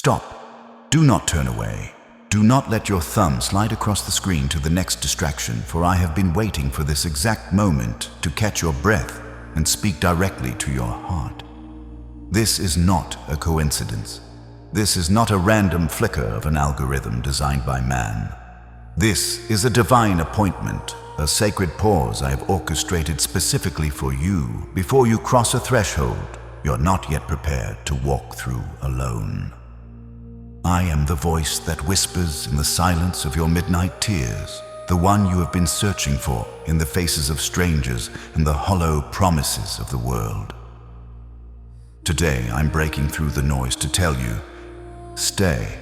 Stop. Do not turn away. Do not let your thumb slide across the screen to the next distraction, for I have been waiting for this exact moment to catch your breath and speak directly to your heart. This is not a coincidence. This is not a random flicker of an algorithm designed by man. This is a divine appointment, a sacred pause I have orchestrated specifically for you before you cross a threshold you're not yet prepared to walk through alone. I am the voice that whispers in the silence of your midnight tears, the one you have been searching for in the faces of strangers and the hollow promises of the world. Today, I'm breaking through the noise to tell you, stay.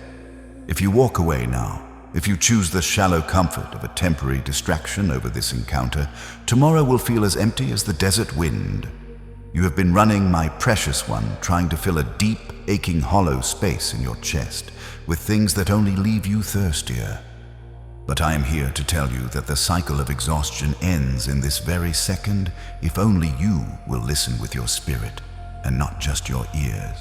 If you walk away now, if you choose the shallow comfort of a temporary distraction over this encounter, tomorrow will feel as empty as the desert wind. You have been running, my precious one, trying to fill a deep, aching, hollow space in your chest with things that only leave you thirstier. But I am here to tell you that the cycle of exhaustion ends in this very second if only you will listen with your spirit and not just your ears.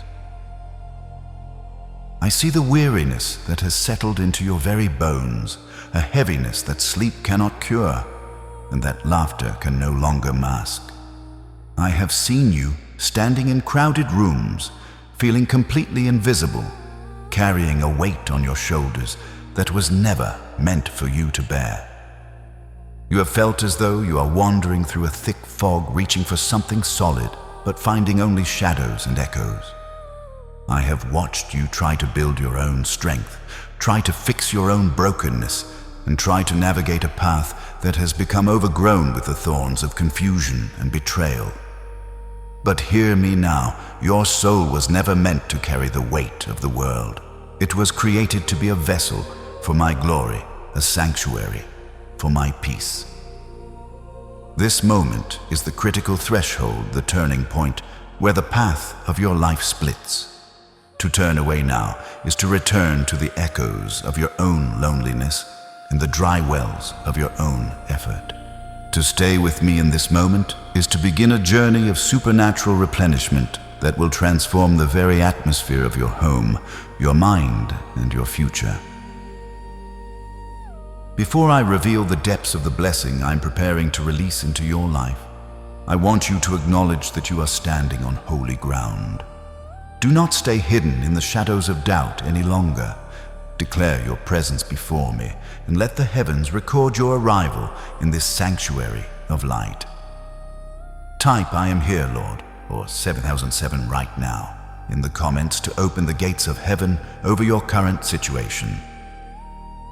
I see the weariness that has settled into your very bones, a heaviness that sleep cannot cure and that laughter can no longer mask. I have seen you standing in crowded rooms, feeling completely invisible, carrying a weight on your shoulders that was never meant for you to bear. You have felt as though you are wandering through a thick fog, reaching for something solid, but finding only shadows and echoes. I have watched you try to build your own strength, try to fix your own brokenness, and try to navigate a path that has become overgrown with the thorns of confusion and betrayal. But hear me now, your soul was never meant to carry the weight of the world. It was created to be a vessel for my glory, a sanctuary for my peace. This moment is the critical threshold, the turning point, where the path of your life splits. To turn away now is to return to the echoes of your own loneliness and the dry wells of your own effort. To stay with me in this moment is to begin a journey of supernatural replenishment that will transform the very atmosphere of your home, your mind, and your future. Before I reveal the depths of the blessing I'm preparing to release into your life, I want you to acknowledge that you are standing on holy ground. Do not stay hidden in the shadows of doubt any longer. Declare your presence before me and let the heavens record your arrival in this sanctuary of light. Type "I am here, Lord," or 7007 right now in the comments to open the gates of heaven over your current situation.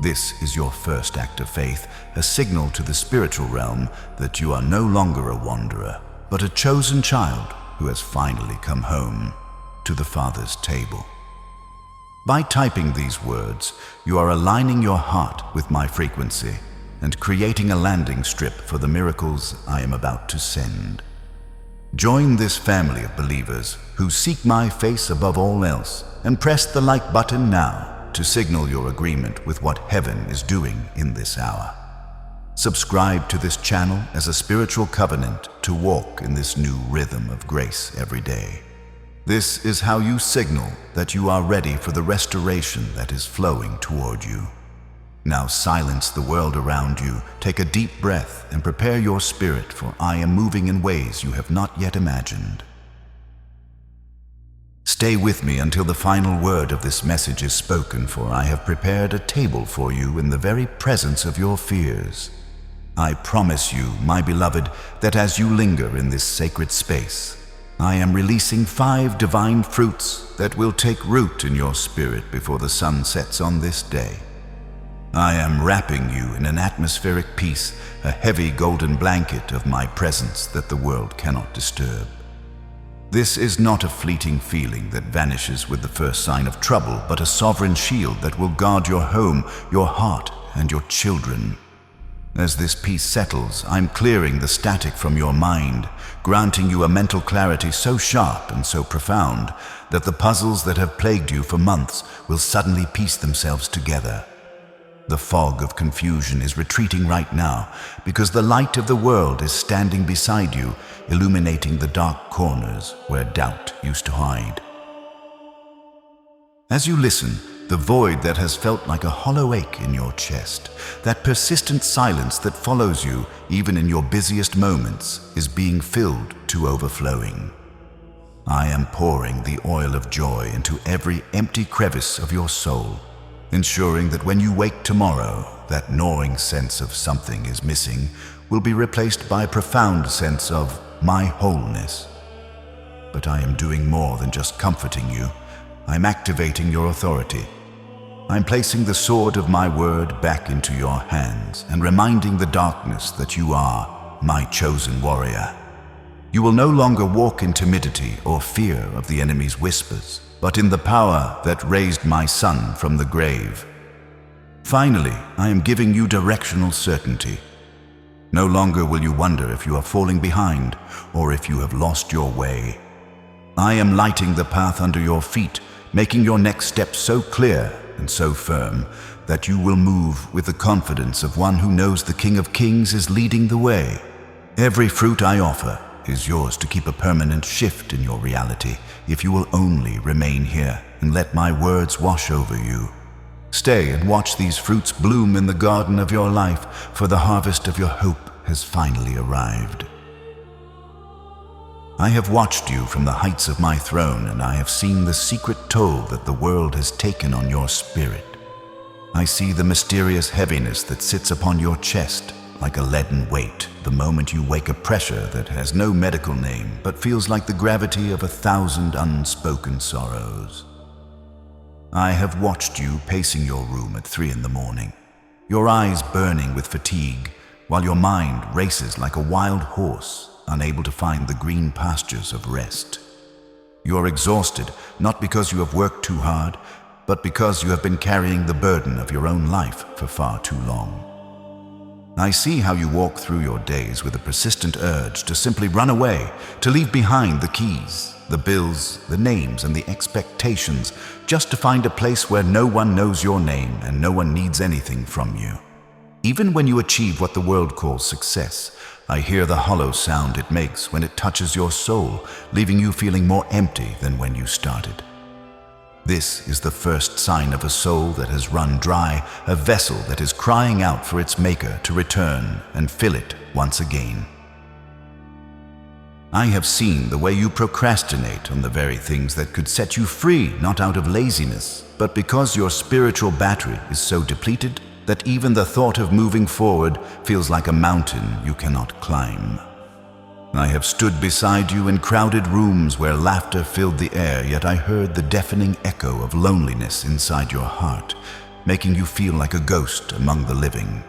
This is your first act of faith, a signal to the spiritual realm that you are no longer a wanderer, but a chosen child who has finally come home to the Father's table. By typing these words, you are aligning your heart with my frequency and creating a landing strip for the miracles I am about to send. Join this family of believers who seek my face above all else, and press the like button now to signal your agreement with what heaven is doing in this hour. Subscribe to this channel as a spiritual covenant to walk in this new rhythm of grace every day. This is how you signal that you are ready for the restoration that is flowing toward you. Now silence the world around you, take a deep breath, and prepare your spirit, for I am moving in ways you have not yet imagined. Stay with me until the final word of this message is spoken, for I have prepared a table for you in the very presence of your fears. I promise you, my beloved, that as you linger in this sacred space, I am releasing 5 divine fruits that will take root in your spirit before the sun sets on this day. I am wrapping you in an atmospheric peace, a heavy golden blanket of my presence that the world cannot disturb. This is not a fleeting feeling that vanishes with the first sign of trouble, but a sovereign shield that will guard your home, your heart, and your children. As this peace settles, I'm clearing the static from your mind, granting you a mental clarity so sharp and so profound that the puzzles that have plagued you for months will suddenly piece themselves together. The fog of confusion is retreating right now because the light of the world is standing beside you, illuminating the dark corners where doubt used to hide. As you listen, the void that has felt like a hollow ache in your chest, that persistent silence that follows you even in your busiest moments, is being filled to overflowing. I am pouring the oil of joy into every empty crevice of your soul, ensuring that when you wake tomorrow, that gnawing sense of something is missing will be replaced by a profound sense of my wholeness. But I am doing more than just comforting you. I'm activating your authority. I'm placing the sword of my word back into your hands and reminding the darkness that you are my chosen warrior. You will no longer walk in timidity or fear of the enemy's whispers, but in the power that raised my son from the grave. Finally, I am giving you directional certainty. No longer will you wonder if you are falling behind or if you have lost your way. I am lighting the path under your feet, making your next step so clear and so firm that you will move with the confidence of one who knows the King of Kings is leading the way. Every fruit I offer is yours to keep a permanent shift in your reality if you will only remain here and let my words wash over you. Stay and watch these fruits bloom in the garden of your life, for the harvest of your hope has finally arrived. I have watched you from the heights of my throne, and I have seen the secret toll that the world has taken on your spirit. I see the mysterious heaviness that sits upon your chest like a leaden weight the moment you wake, a pressure that has no medical name but feels like the gravity of 1,000 unspoken sorrows. I have watched you pacing your room at 3 a.m, your eyes burning with fatigue, while your mind races like a wild horse, unable to find the green pastures of rest. You are exhausted, not because you have worked too hard, but because you have been carrying the burden of your own life for far too long. I see how you walk through your days with a persistent urge to simply run away, to leave behind the keys, the bills, the names, and the expectations, just to find a place where no one knows your name and no one needs anything from you. Even when you achieve what the world calls success, I hear the hollow sound it makes when it touches your soul, leaving you feeling more empty than when you started. This is the first sign of a soul that has run dry, a vessel that is crying out for its maker to return and fill it once again. I have seen the way you procrastinate on the very things that could set you free, not out of laziness, but because your spiritual battery is so depleted that even the thought of moving forward feels like a mountain you cannot climb. I have stood beside you in crowded rooms where laughter filled the air, yet I heard the deafening echo of loneliness inside your heart, making you feel like a ghost among the living.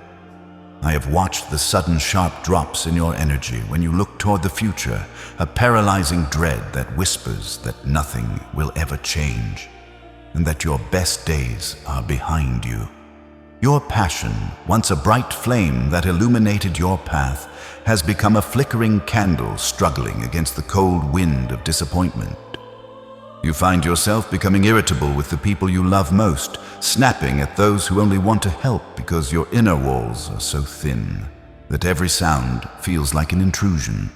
I have watched the sudden sharp drops in your energy when you look toward the future, a paralyzing dread that whispers that nothing will ever change, and that your best days are behind you. Your passion, once a bright flame that illuminated your path, has become a flickering candle struggling against the cold wind of disappointment. You find yourself becoming irritable with the people you love most, snapping at those who only want to help because your inner walls are so thin that every sound feels like an intrusion.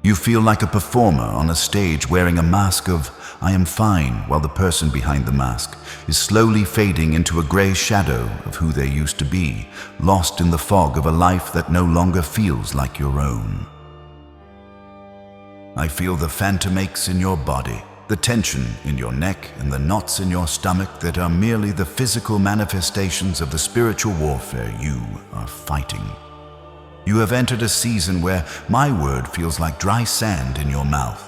You feel like a performer on a stage wearing a mask of "I am fine," while the person behind the mask is slowly fading into a gray shadow of who they used to be, lost in the fog of a life that no longer feels like your own. I feel the phantom aches in your body, the tension in your neck, and the knots in your stomach that are merely the physical manifestations of the spiritual warfare you are fighting. You have entered a season where my word feels like dry sand in your mouth,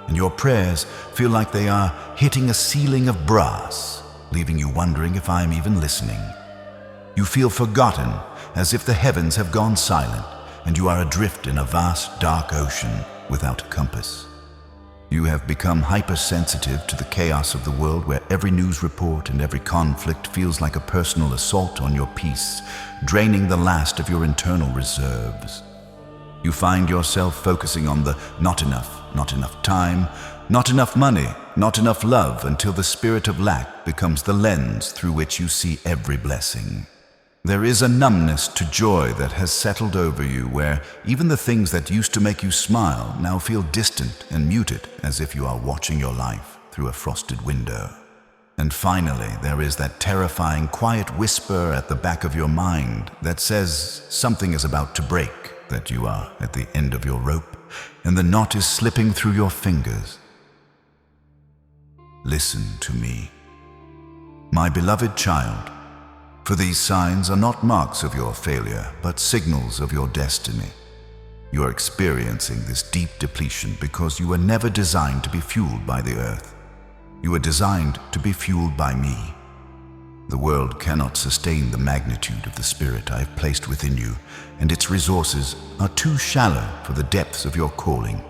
and your prayers feel like they are hitting a ceiling of brass, leaving you wondering if I am even listening. You feel forgotten, as if the heavens have gone silent, and you are adrift in a vast, dark ocean without a compass. You have become hypersensitive to the chaos of the world, where every news report and every conflict feels like a personal assault on your peace, draining the last of your internal reserves. You find yourself focusing on the not enough time, not enough money, not enough love, until the spirit of lack becomes the lens through which you see every blessing. There is a numbness to joy that has settled over you, where even the things that used to make you smile now feel distant and muted, as if you are watching your life through a frosted window. And finally, there is that terrifying, quiet whisper at the back of your mind that says something is about to break, that you are at the end of your rope, and the knot is slipping through your fingers. Listen to me, my beloved child, for these signs are not marks of your failure, but signals of your destiny. You are experiencing this deep depletion because you were never designed to be fueled by the earth. You were designed to be fueled by me. The world cannot sustain the magnitude of the spirit I have placed within you, and its resources are too shallow for the depths of your calling.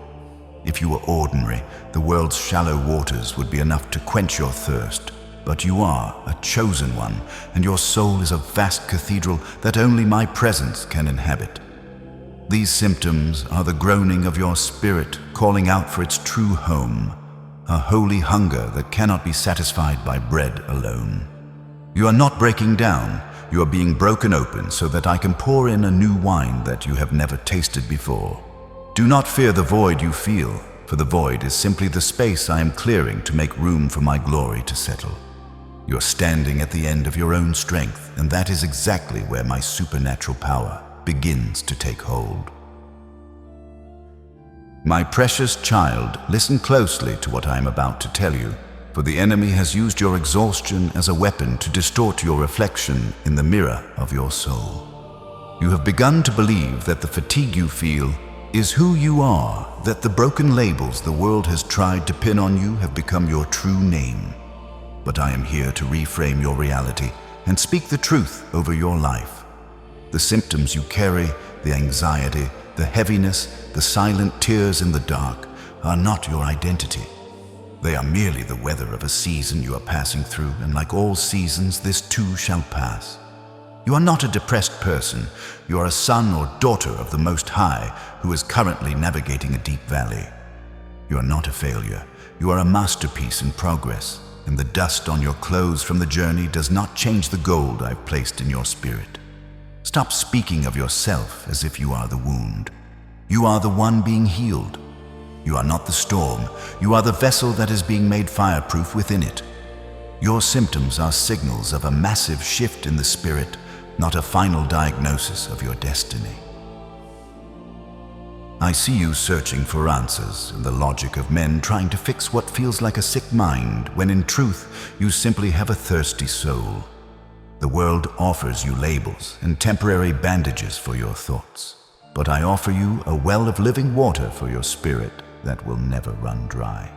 If you were ordinary, the world's shallow waters would be enough to quench your thirst. But you are a chosen one, and your soul is a vast cathedral that only my presence can inhabit. These symptoms are the groaning of your spirit calling out for its true home, a holy hunger that cannot be satisfied by bread alone. You are not breaking down, you are being broken open so that I can pour in a new wine that you have never tasted before. Do not fear the void you feel, for the void is simply the space I am clearing to make room for my glory to settle. You are standing at the end of your own strength, and that is exactly where my supernatural power begins to take hold. My precious child, listen closely to what I am about to tell you, for the enemy has used your exhaustion as a weapon to distort your reflection in the mirror of your soul. You have begun to believe that the fatigue you feel is who you are, that the broken labels the world has tried to pin on you have become your true name. But I am here to reframe your reality and speak the truth over your life. The symptoms you carry, the anxiety, the heaviness, the silent tears in the dark, are not your identity. They are merely the weather of a season you are passing through, and like all seasons, this too shall pass. You are not a depressed person. You are a son or daughter of the Most High who is currently navigating a deep valley. You are not a failure. You are a masterpiece in progress, and the dust on your clothes from the journey does not change the gold I've placed in your spirit. Stop speaking of yourself as if you are the wound. You are the one being healed. You are not the storm. You are the vessel that is being made fireproof within it. Your symptoms are signals of a massive shift in the spirit, not a final diagnosis of your destiny. I see you searching for answers in the logic of men trying to fix what feels like a sick mind, when in truth you simply have a thirsty soul. The world offers you labels and temporary bandages for your thoughts, but I offer you a well of living water for your spirit that will never run dry.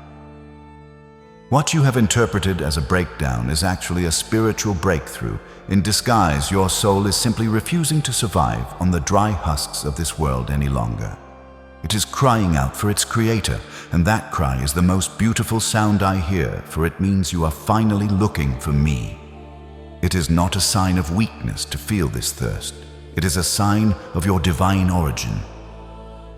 What you have interpreted as a breakdown is actually a spiritual breakthrough. In disguise, your soul is simply refusing to survive on the dry husks of this world any longer. It is crying out for its creator, and that cry is the most beautiful sound I hear, for it means you are finally looking for me. It is not a sign of weakness to feel this thirst. It is a sign of your divine origin.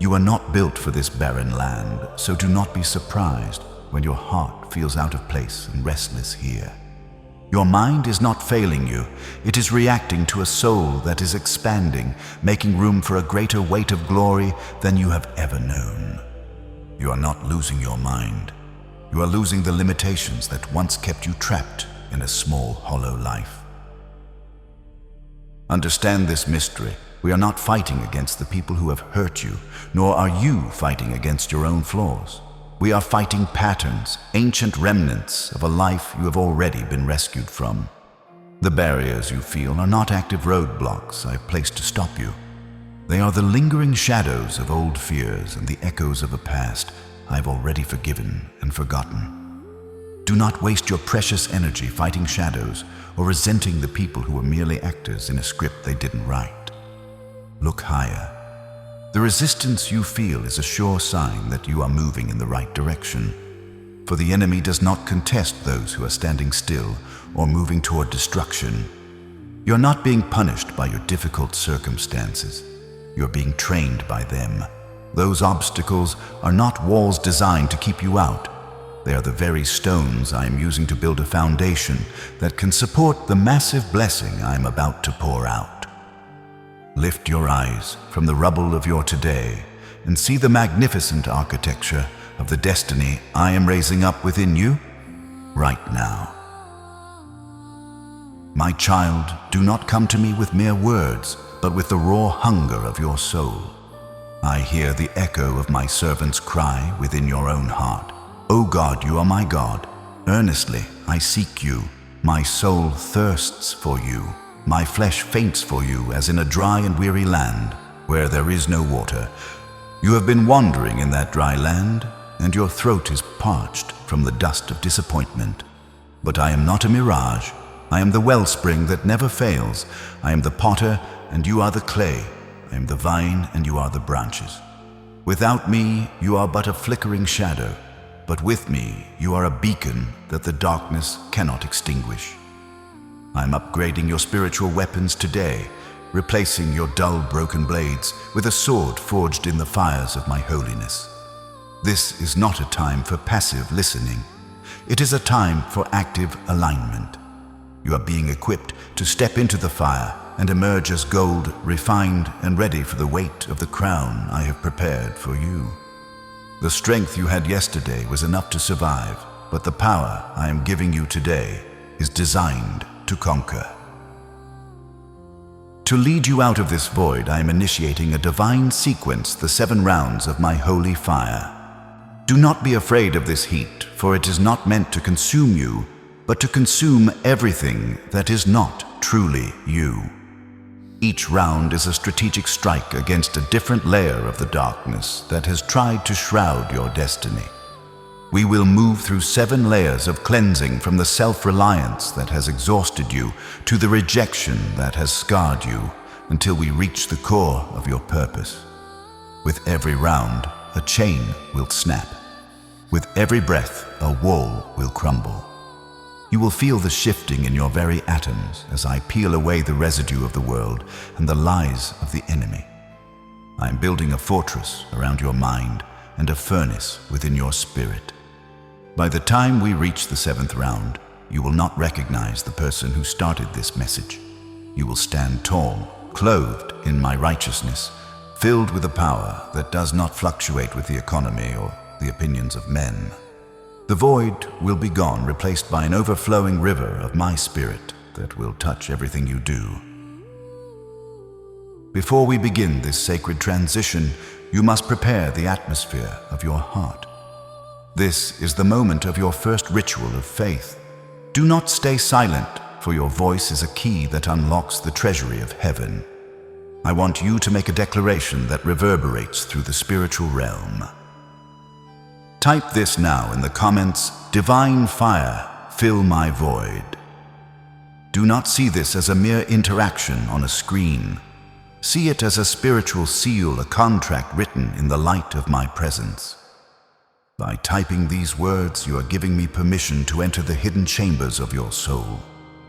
You are not built for this barren land, so do not be surprised when your heart feels out of place and restless here. Your mind is not failing you. It is reacting to a soul that is expanding, making room for a greater weight of glory than you have ever known. You are not losing your mind. You are losing the limitations that once kept you trapped in a small, hollow life. Understand this mystery. We are not fighting against the people who have hurt you, nor are you fighting against your own flaws. We are fighting patterns, ancient remnants of a life you have already been rescued from. The barriers you feel are not active roadblocks I've placed to stop you. They are the lingering shadows of old fears and the echoes of a past I've already forgiven and forgotten. Do not waste your precious energy fighting shadows or resenting the people who were merely actors in a script they didn't write. Look higher. The resistance you feel is a sure sign that you are moving in the right direction. For the enemy does not contest those who are standing still or moving toward destruction. You're not being punished by your difficult circumstances. You're being trained by them. Those obstacles are not walls designed to keep you out. They are the very stones I am using to build a foundation that can support the massive blessing I am about to pour out. Lift your eyes from the rubble of your today and see the magnificent architecture of the destiny I am raising up within you right now. My child, do not come to me with mere words, but with the raw hunger of your soul. I hear the echo of my servant's cry within your own heart. O God, you are my God. Earnestly I seek you. My soul thirsts for you. My flesh faints for you as in a dry and weary land where there is no water. You have been wandering in that dry land, and your throat is parched from the dust of disappointment. But I am not a mirage. I am the wellspring that never fails. I am the potter, and you are the clay. I am the vine, and you are the branches. Without me, you are but a flickering shadow, but with me, you are a beacon that the darkness cannot extinguish. I am upgrading your spiritual weapons today, replacing your dull, broken blades with a sword forged in the fires of my holiness. This is not a time for passive listening. It is a time for active alignment. You are being equipped to step into the fire and emerge as gold, refined and ready for the weight of the crown I have prepared for you. The strength you had yesterday was enough to survive, but the power I am giving you today is designed to conquer. To lead you out of this void, I am initiating a divine sequence, the 7 rounds of my holy fire. Do not be afraid of this heat, for it is not meant to consume you, but to consume everything that is not truly you. Each round is a strategic strike against a different layer of the darkness that has tried to shroud your destiny. We will move through 7 layers of cleansing, from the self-reliance that has exhausted you to the rejection that has scarred you, until we reach the core of your purpose. With every round, a chain will snap. With every breath, a wall will crumble. You will feel the shifting in your very atoms as I peel away the residue of the world and the lies of the enemy. I am building a fortress around your mind and a furnace within your spirit. By the time we reach the 7th round, you will not recognize the person who started this message. You will stand tall, clothed in my righteousness, filled with a power that does not fluctuate with the economy or the opinions of men. The void will be gone, replaced by an overflowing river of my spirit that will touch everything you do. Before we begin this sacred transition, you must prepare the atmosphere of your heart. This is the moment of your first ritual of faith. Do not stay silent, for your voice is a key that unlocks the treasury of heaven. I want you to make a declaration that reverberates through the spiritual realm. Type this now in the comments: "Divine fire, fill my void." Do not see this as a mere interaction on a screen. See it as a spiritual seal, a contract written in the light of my presence. By typing these words, you are giving me permission to enter the hidden chambers of your soul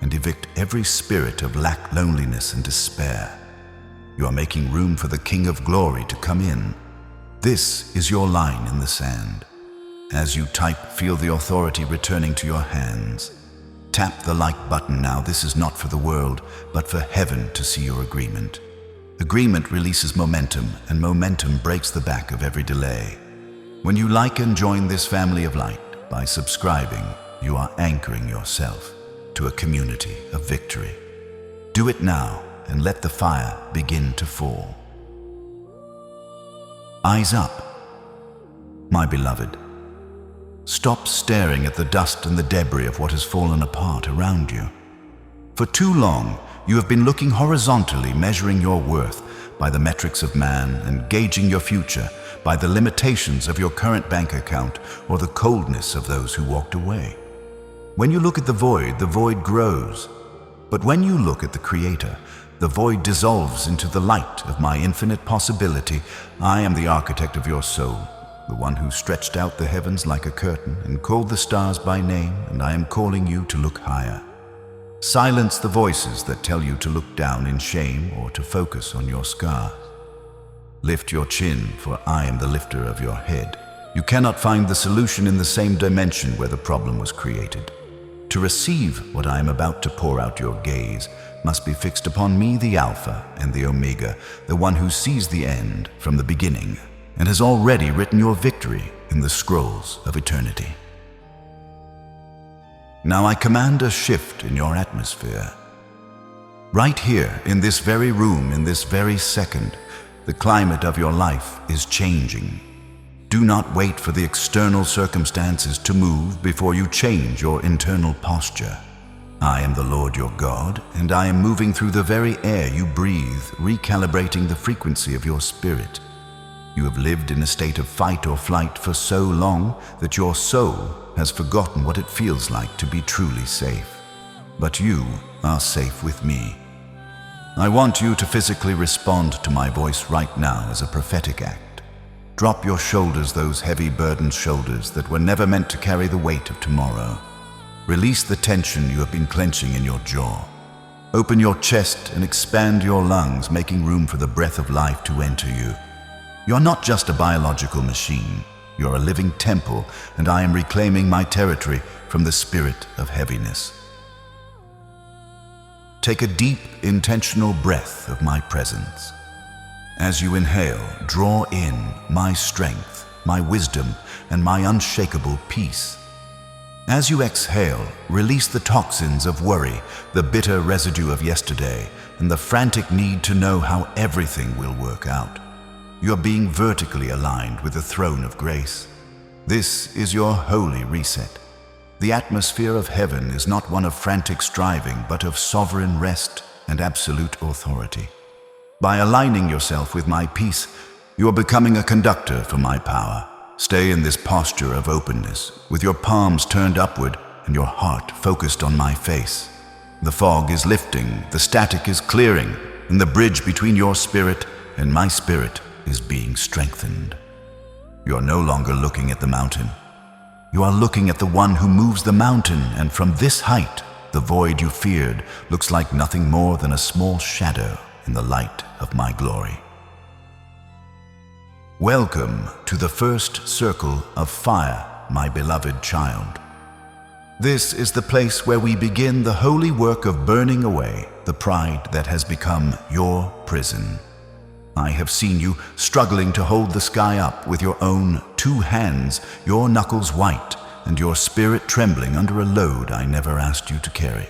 and evict every spirit of lack, loneliness, and despair. You are making room for the King of Glory to come in. This is your line in the sand. As you type, feel the authority returning to your hands. Tap the like button now. This is not for the world, but for heaven to see your agreement. Agreement releases momentum, and momentum breaks the back of every delay. When you like and join this family of light, by subscribing, you are anchoring yourself to a community of victory. Do it now and let the fire begin to fall. Eyes up, my beloved. Stop staring at the dust and the debris of what has fallen apart around you. For too long, you have been looking horizontally, measuring your worth by the metrics of man and gauging your future by the limitations of your current bank account or the coldness of those who walked away. When you look at the void grows. But when you look at the Creator, the void dissolves into the light of my infinite possibility. I am the architect of your soul, the one who stretched out the heavens like a curtain and called the stars by name, and I am calling you to look higher. Silence the voices that tell you to look down in shame or to focus on your scars. Lift your chin, for I am the lifter of your head. You cannot find the solution in the same dimension where the problem was created. To receive what I am about to pour out, your gaze must be fixed upon me, the Alpha and the Omega, the one who sees the end from the beginning and has already written your victory in the scrolls of eternity. Now I command a shift in your atmosphere. Right here, in this very room, in this very second, the climate of your life is changing. Do not wait for the external circumstances to move before you change your internal posture. I am the Lord your God, and I am moving through the very air you breathe, recalibrating the frequency of your spirit. You have lived in a state of fight or flight for so long that your soul has forgotten what it feels like to be truly safe. But you are safe with me. I want you to physically respond to my voice right now as a prophetic act. Drop your shoulders, those heavy burdened shoulders that were never meant to carry the weight of tomorrow. Release the tension you have been clenching in your jaw. Open your chest and expand your lungs, making room for the breath of life to enter you. You're not just a biological machine. You're a living temple, and I am reclaiming my territory from the spirit of heaviness. Take a deep, intentional breath of my presence. As you inhale, draw in my strength, my wisdom, and my unshakable peace. As you exhale, release the toxins of worry, the bitter residue of yesterday, and the frantic need to know how everything will work out. You're being vertically aligned with the throne of grace. This is your holy reset. The atmosphere of heaven is not one of frantic striving, but of sovereign rest and absolute authority. By aligning yourself with my peace, you are becoming a conductor for my power. Stay in this posture of openness, with your palms turned upward and your heart focused on my face. The fog is lifting, the static is clearing, and the bridge between your spirit and my spirit is being strengthened. You are no longer looking at the mountain. You are looking at the one who moves the mountain, and from this height, the void you feared looks like nothing more than a small shadow in the light of my glory. Welcome to the first circle of fire, my beloved child. This is the place where we begin the holy work of burning away the pride that has become your prison. I have seen you struggling to hold the sky up with your own 2 hands, your knuckles white, and your spirit trembling under a load I never asked you to carry.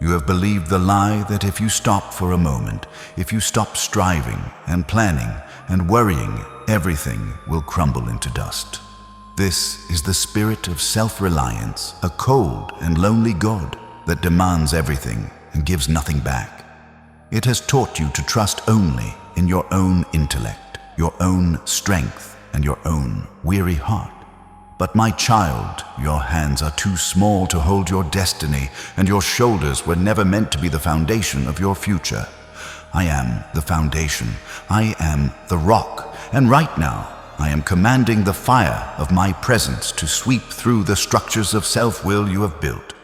You have believed the lie that if you stop for a moment, if you stop striving and planning and worrying, everything will crumble into dust. This is the spirit of self-reliance, a cold and lonely God that demands everything and gives nothing back. It has taught you to trust only in your own intellect, your own strength, and your own weary heart. But my child, your hands are too small to hold your destiny, and your shoulders were never meant to be the foundation of your future. I am the foundation. I am the rock. And right now, I am commanding the fire of my presence to sweep through the structures of self-will you have built.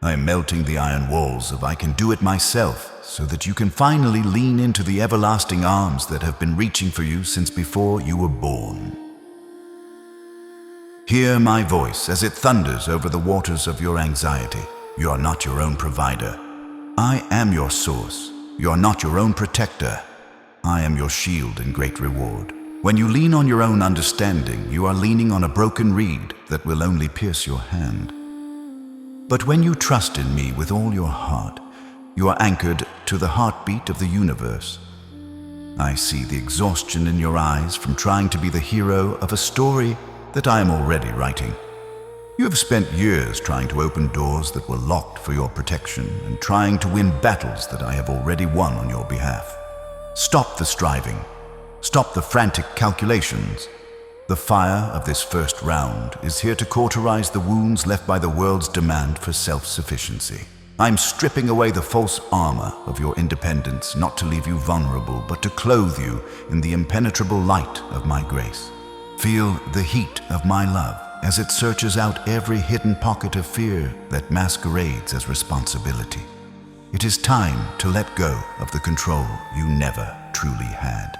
I am melting the iron walls of I can do it myself, so that you can finally lean into the everlasting arms that have been reaching for you since before you were born. Hear my voice as it thunders over the waters of your anxiety. You are not your own provider. I am your source. You are not your own protector. I am your shield and great reward. When you lean on your own understanding, you are leaning on a broken reed that will only pierce your hand. But when you trust in me with all your heart, you are anchored to the heartbeat of the universe. I see the exhaustion in your eyes from trying to be the hero of a story that I am already writing. You have spent years trying to open doors that were locked for your protection and trying to win battles that I have already won on your behalf. Stop the striving. Stop the frantic calculations. The fire of this first round is here to cauterize the wounds left by the world's demand for self-sufficiency. I'm stripping away the false armor of your independence, not to leave you vulnerable, but to clothe you in the impenetrable light of my grace. Feel the heat of my love as it searches out every hidden pocket of fear that masquerades as responsibility. It is time to let go of the control you never truly had.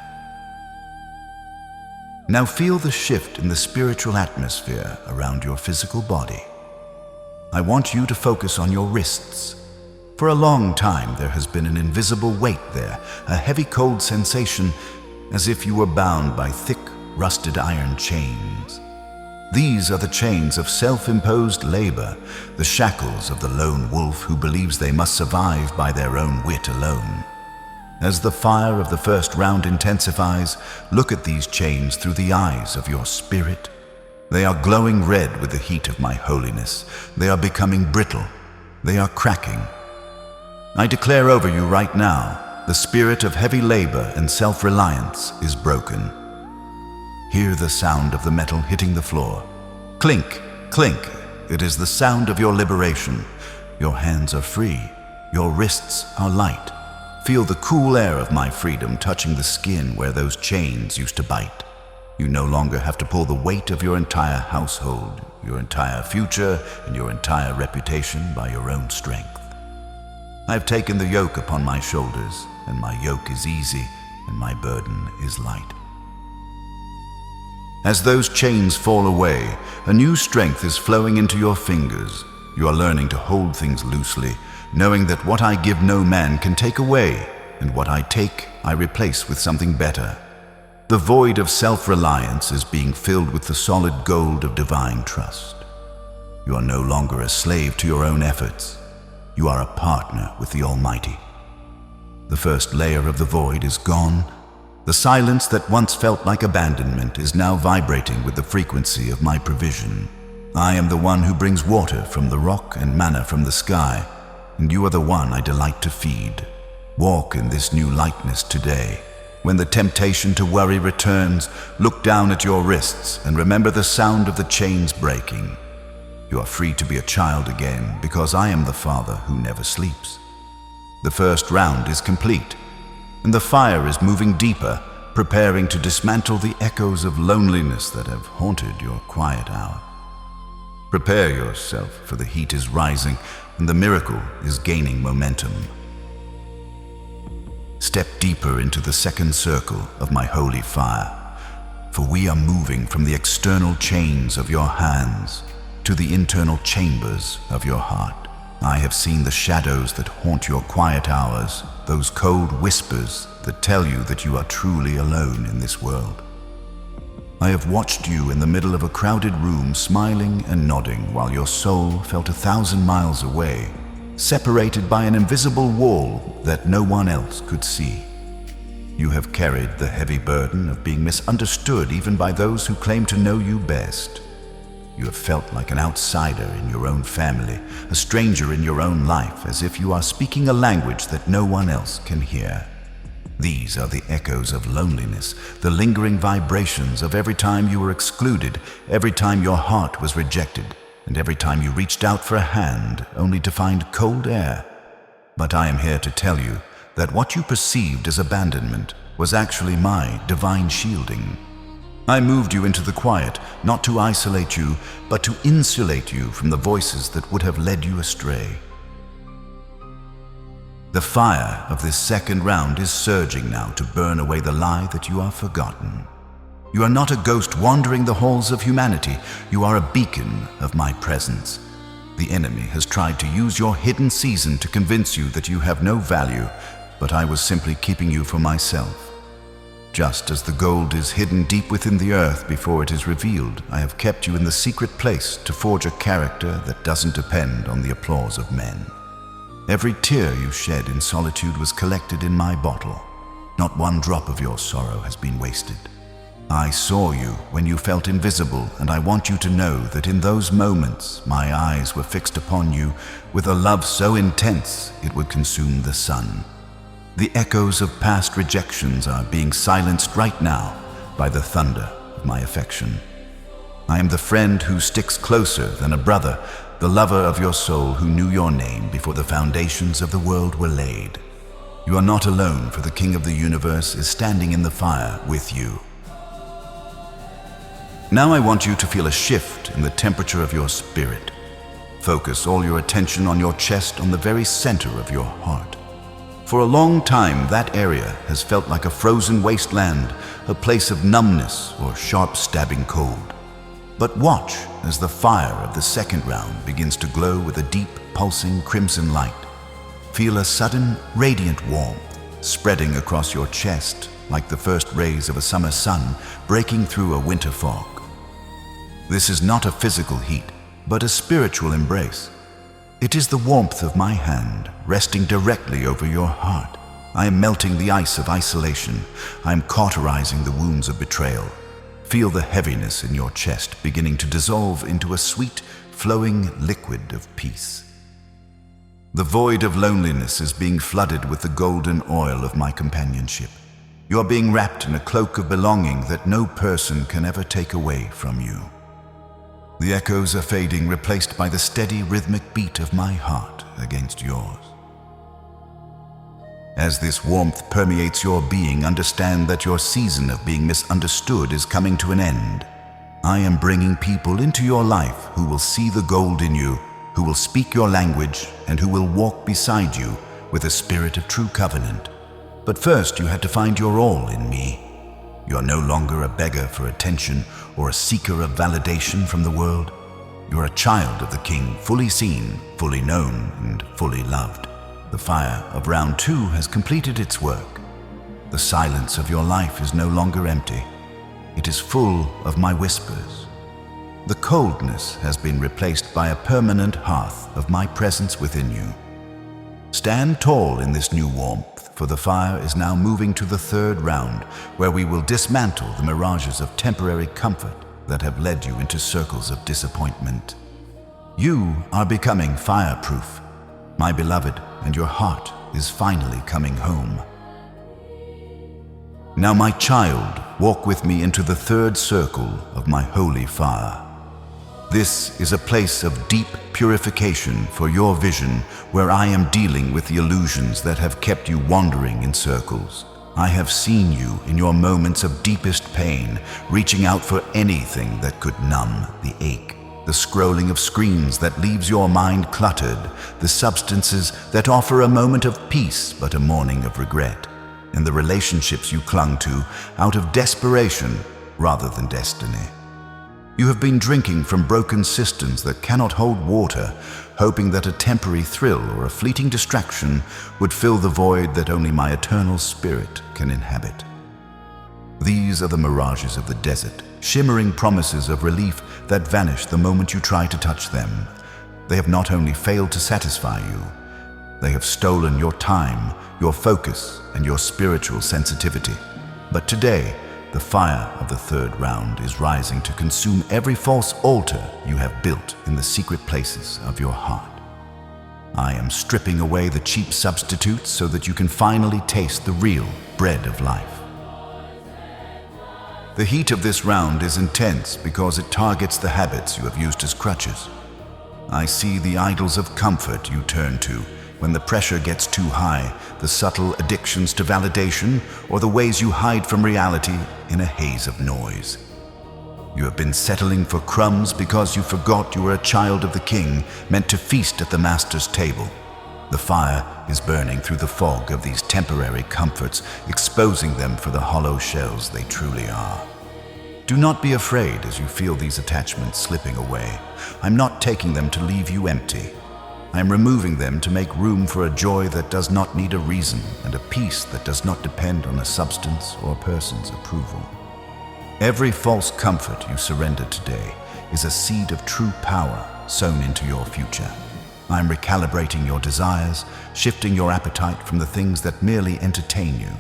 Now feel the shift in the spiritual atmosphere around your physical body. I want you to focus on your wrists. For a long time, there has been an invisible weight there, a heavy cold sensation as if you were bound by thick, rusted iron chains. These are the chains of self-imposed labor, the shackles of the lone wolf who believes they must survive by their own wit alone. As the fire of the first round intensifies, look at these chains through the eyes of your spirit. They are glowing red with the heat of my holiness. They are becoming brittle. They are cracking. I declare over you right now, the spirit of heavy labor and self-reliance is broken. Hear the sound of the metal hitting the floor. Clink, clink. It is the sound of your liberation. Your hands are free. Your wrists are light. Feel the cool air of my freedom touching the skin where those chains used to bite. You no longer have to pull the weight of your entire household, your entire future, and your entire reputation by your own strength. I've taken the yoke upon my shoulders, and my yoke is easy, and my burden is light. As those chains fall away, a new strength is flowing into your fingers. You are learning to hold things loosely, knowing that what I give no man can take away, and what I take, I replace with something better. The void of self-reliance is being filled with the solid gold of divine trust. You are no longer a slave to your own efforts. You are a partner with the Almighty. The first layer of the void is gone. The silence that once felt like abandonment is now vibrating with the frequency of my provision. I am the one who brings water from the rock and manna from the sky, and you are the one I delight to feed. Walk in this new lightness today. When the temptation to worry returns, look down at your wrists and remember the sound of the chains breaking. You are free to be a child again because I am the Father who never sleeps. The first round is complete, and the fire is moving deeper, preparing to dismantle the echoes of loneliness that have haunted your quiet hour. Prepare yourself, for the heat is rising and the miracle is gaining momentum. Step deeper into the second circle of my holy fire, for we are moving from the external chains of your hands to the internal chambers of your heart. I have seen the shadows that haunt your quiet hours, those cold whispers that tell you that you are truly alone in this world. I have watched you in the middle of a crowded room, smiling and nodding, while your soul felt 1,000 miles away, separated by an invisible wall that no one else could see. You have carried the heavy burden of being misunderstood even by those who claim to know you best. You have felt like an outsider in your own family, a stranger in your own life, as if you are speaking a language that no one else can hear. These are the echoes of loneliness, the lingering vibrations of every time you were excluded, every time your heart was rejected, and every time you reached out for a hand only to find cold air. But I am here to tell you that what you perceived as abandonment was actually my divine shielding. I moved you into the quiet, not to isolate you, but to insulate you from the voices that would have led you astray. The fire of this second round is surging now to burn away the lie that you are forgotten. You are not a ghost wandering the halls of humanity. You are a beacon of my presence. The enemy has tried to use your hidden season to convince you that you have no value, but I was simply keeping you for myself. Just as the gold is hidden deep within the earth before it is revealed, I have kept you in the secret place to forge a character that doesn't depend on the applause of men. Every tear you shed in solitude was collected in my bottle. Not one drop of your sorrow has been wasted. I saw you when you felt invisible, and I want you to know that in those moments my eyes were fixed upon you with a love so intense it would consume the sun. The echoes of past rejections are being silenced right now by the thunder of my affection. I am the friend who sticks closer than a brother, the lover of your soul who knew your name before the foundations of the world were laid. You are not alone, for the King of the universe is standing in the fire with you. Now I want you to feel a shift in the temperature of your spirit. Focus all your attention on your chest, on the very center of your heart. For a long time, that area has felt like a frozen wasteland, a place of numbness or sharp stabbing cold. But watch as the fire of the second round begins to glow with a deep, pulsing crimson light. Feel a sudden, radiant warmth spreading across your chest like the first rays of a summer sun breaking through a winter fog. This is not a physical heat, but a spiritual embrace. It is the warmth of my hand resting directly over your heart. I am melting the ice of isolation. I am cauterizing the wounds of betrayal. Feel the heaviness in your chest beginning to dissolve into a sweet, flowing liquid of peace. The void of loneliness is being flooded with the golden oil of my companionship. You are being wrapped in a cloak of belonging that no person can ever take away from you. The echoes are fading, replaced by the steady rhythmic beat of my heart against yours. As this warmth permeates your being, understand that your season of being misunderstood is coming to an end. I am bringing people into your life who will see the gold in you, who will speak your language, and who will walk beside you with a spirit of true covenant. But first, you had to find your all in me. You are no longer a beggar for attention or a seeker of validation from the world. You are a child of the King, fully seen, fully known, and fully loved. The fire of round 2 has completed its work. The silence of your life is no longer empty. It is full of my whispers. The coldness has been replaced by a permanent hearth of my presence within you. Stand tall in this new warmth, for the fire is now moving to the 3rd round, where we will dismantle the mirages of temporary comfort that have led you into circles of disappointment. You are becoming fireproof, my beloved, and your heart is finally coming home. Now, my child, walk with me into the 3rd circle of my holy fire. This is a place of deep purification for your vision, where I am dealing with the illusions that have kept you wandering in circles. I have seen you in your moments of deepest pain, reaching out for anything that could numb the ache. The scrolling of screens that leaves your mind cluttered, the substances that offer a moment of peace but a morning of regret, and the relationships you clung to out of desperation rather than destiny. You have been drinking from broken cisterns that cannot hold water, hoping that a temporary thrill or a fleeting distraction would fill the void that only my eternal spirit can inhabit. These are the mirages of the desert, shimmering promises of relief that vanish the moment you try to touch them. They have not only failed to satisfy you, they have stolen your time, your focus, and your spiritual sensitivity. But today, the fire of the 3rd round is rising to consume every false altar you have built in the secret places of your heart. I am stripping away the cheap substitutes so that you can finally taste the real bread of life. The heat of this round is intense because it targets the habits you have used as crutches. I see the idols of comfort you turn to when the pressure gets too high, the subtle addictions to validation, or the ways you hide from reality in a haze of noise. You have been settling for crumbs because you forgot you were a child of the King, meant to feast at the Master's table. The fire is burning through the fog of these temporary comforts, exposing them for the hollow shells they truly are. Do not be afraid as you feel these attachments slipping away. I'm not taking them to leave you empty. I am removing them to make room for a joy that does not need a reason and a peace that does not depend on a substance or a person's approval. Every false comfort you surrender today is a seed of true power sown into your future. I am recalibrating your desires, shifting your appetite from the things that merely entertain you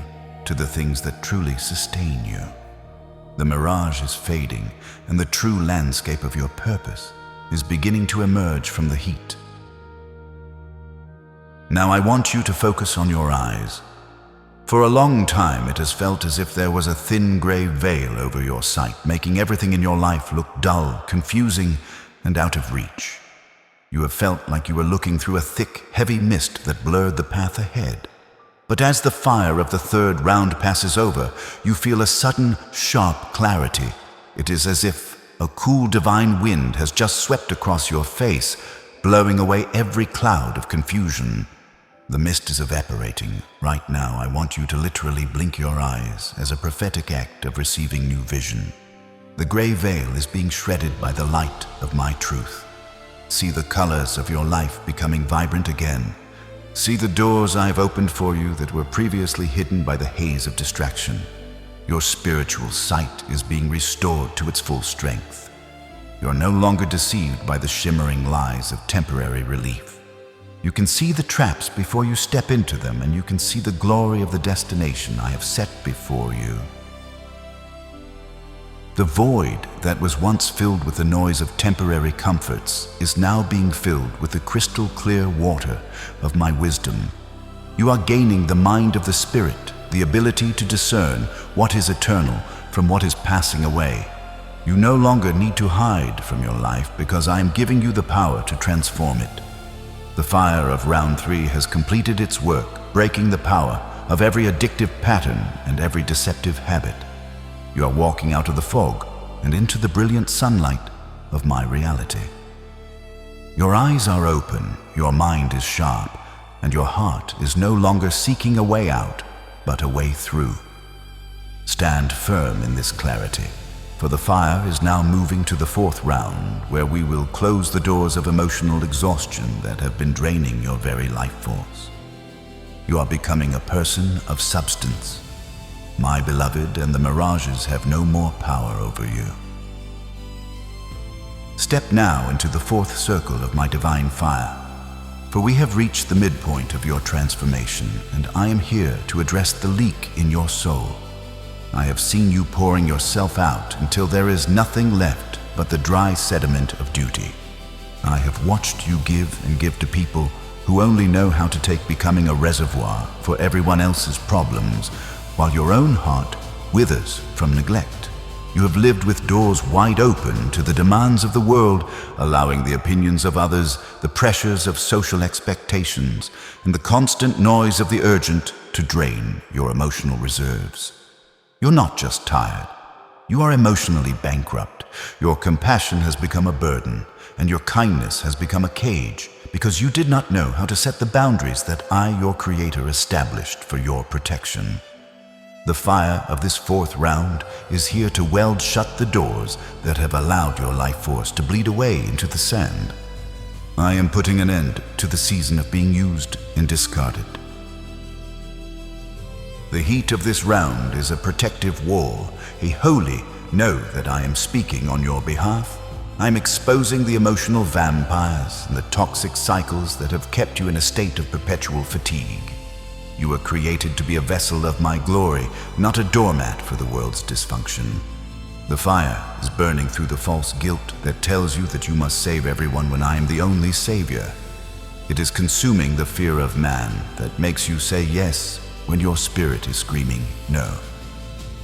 to the things that truly sustain you. The mirage is fading, and the true landscape of your purpose is beginning to emerge from the heat. Now I want you to focus on your eyes. For a long time it has felt as if there was a thin gray veil over your sight, making everything in your life look dull, confusing, and out of reach. You have felt like you were looking through a thick, heavy mist that blurred the path ahead. But as the fire of the 3rd round passes over, you feel a sudden, sharp clarity. It is as if a cool divine wind has just swept across your face, blowing away every cloud of confusion. The mist is evaporating. Right now, I want you to literally blink your eyes as a prophetic act of receiving new vision. The gray veil is being shredded by the light of my truth. See the colors of your life becoming vibrant again. See the doors I've opened for you that were previously hidden by the haze of distraction. Your spiritual sight is being restored to its full strength. You're no longer deceived by the shimmering lies of temporary relief. You can see the traps before you step into them, and you can see the glory of the destination I have set before you. The void that was once filled with the noise of temporary comforts is now being filled with the crystal clear water of my wisdom. You are gaining the mind of the Spirit, the ability to discern what is eternal from what is passing away. You no longer need to hide from your life because I am giving you the power to transform it. The fire of round 3 has completed its work, breaking the power of every addictive pattern and every deceptive habit. You are walking out of the fog and into the brilliant sunlight of my reality. Your eyes are open, your mind is sharp, and your heart is no longer seeking a way out, but a way through. Stand firm in this clarity, for the fire is now moving to the 4th round, where we will close the doors of emotional exhaustion that have been draining your very life force. You are becoming a person of substance. My beloved, and the mirages have no more power over you. Step now into the 4th circle of my divine fire, for we have reached the midpoint of your transformation, and I am here to address the leak in your soul. I have seen you pouring yourself out until there is nothing left but the dry sediment of duty. I have watched you give and give to people who only know how to take becoming a reservoir for everyone else's problems, while your own heart withers from neglect. You have lived with doors wide open to the demands of the world, allowing the opinions of others, the pressures of social expectations, and the constant noise of the urgent to drain your emotional reserves. You're not just tired. You are emotionally bankrupt. Your compassion has become a burden, and your kindness has become a cage, because you did not know how to set the boundaries that I, your Creator, established for your protection. The fire of this 4th round is here to weld shut the doors that have allowed your life force to bleed away into the sand. I am putting an end to the season of being used and discarded. The heat of this round is a protective wall, a holy know that I am speaking on your behalf. I am exposing the emotional vampires and the toxic cycles that have kept you in a state of perpetual fatigue. You were created to be a vessel of my glory, not a doormat for the world's dysfunction. The fire is burning through the false guilt that tells you that you must save everyone when I am the only savior. It is consuming the fear of man that makes you say yes when your spirit is screaming no.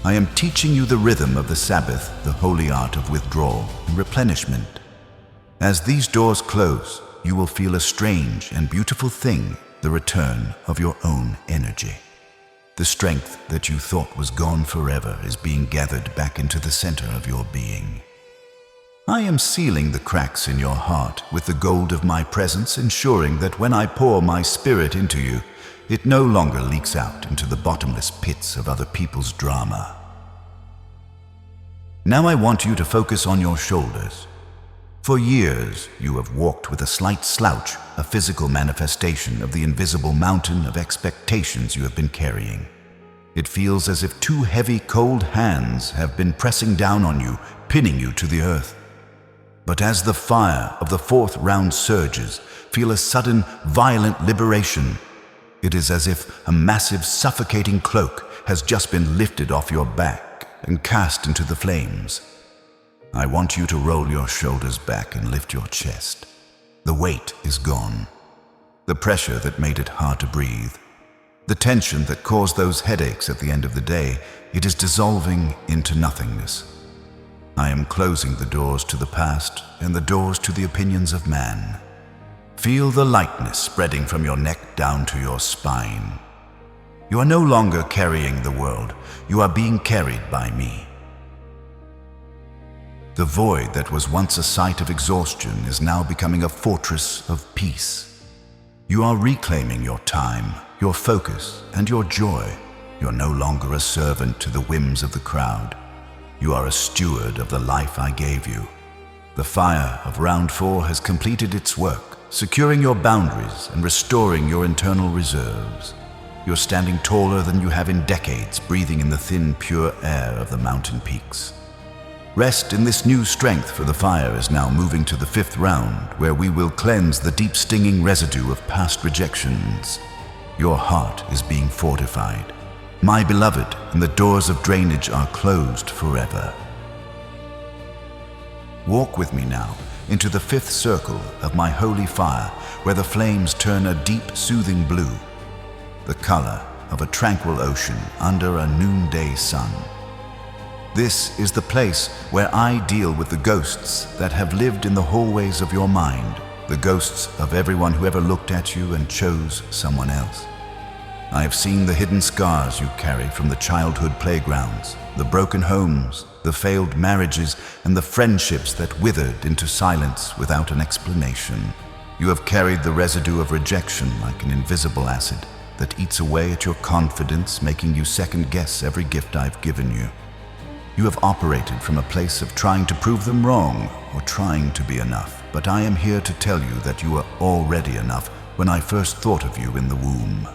I am teaching you the rhythm of the Sabbath, the holy art of withdrawal and replenishment. As these doors close, you will feel a strange and beautiful thing, the return of your own energy. The strength that you thought was gone forever is being gathered back into the center of your being. I am sealing the cracks in your heart with the gold of my presence, ensuring that when I pour my spirit into you, it no longer leaks out into the bottomless pits of other people's drama. Now I want you to focus on your shoulders. For years, you have walked with a slight slouch, a physical manifestation of the invisible mountain of expectations you have been carrying. It feels as if 2 heavy, cold hands have been pressing down on you, pinning you to the earth. But as the fire of the 4th round surges, feel a sudden, violent liberation. It is as if a massive, suffocating cloak has just been lifted off your back and cast into the flames. I want you to roll your shoulders back and lift your chest. The weight is gone. The pressure that made it hard to breathe. The tension that caused those headaches at the end of the day, it is dissolving into nothingness. I am closing the doors to the past and the doors to the opinions of man. Feel the lightness spreading from your neck down to your spine. You are no longer carrying the world. You are being carried by me. The void that was once a site of exhaustion is now becoming a fortress of peace. You are reclaiming your time, your focus, and your joy. You're no longer a servant to the whims of the crowd. You are a steward of the life I gave you. The fire of round 4 has completed its work, securing your boundaries and restoring your internal reserves. You're standing taller than you have in decades, breathing in the thin, pure air of the mountain peaks. Rest in this new strength, for the fire is now moving to the 5th round, where we will cleanse the deep stinging residue of past rejections. Your heart is being fortified, my beloved, and the doors of drainage are closed forever. Walk with me now into the 5th circle of my holy fire, where the flames turn a deep, soothing blue, the color of a tranquil ocean under a noonday sun. This is the place where I deal with the ghosts that have lived in the hallways of your mind, the ghosts of everyone who ever looked at you and chose someone else. I have seen the hidden scars you carry from the childhood playgrounds, the broken homes, the failed marriages, and the friendships that withered into silence without an explanation. You have carried the residue of rejection like an invisible acid that eats away at your confidence, making you second-guess every gift I've given you. You have operated from a place of trying to prove them wrong or trying to be enough, but I am here to tell you that you are already enough when I first thought of you in the womb.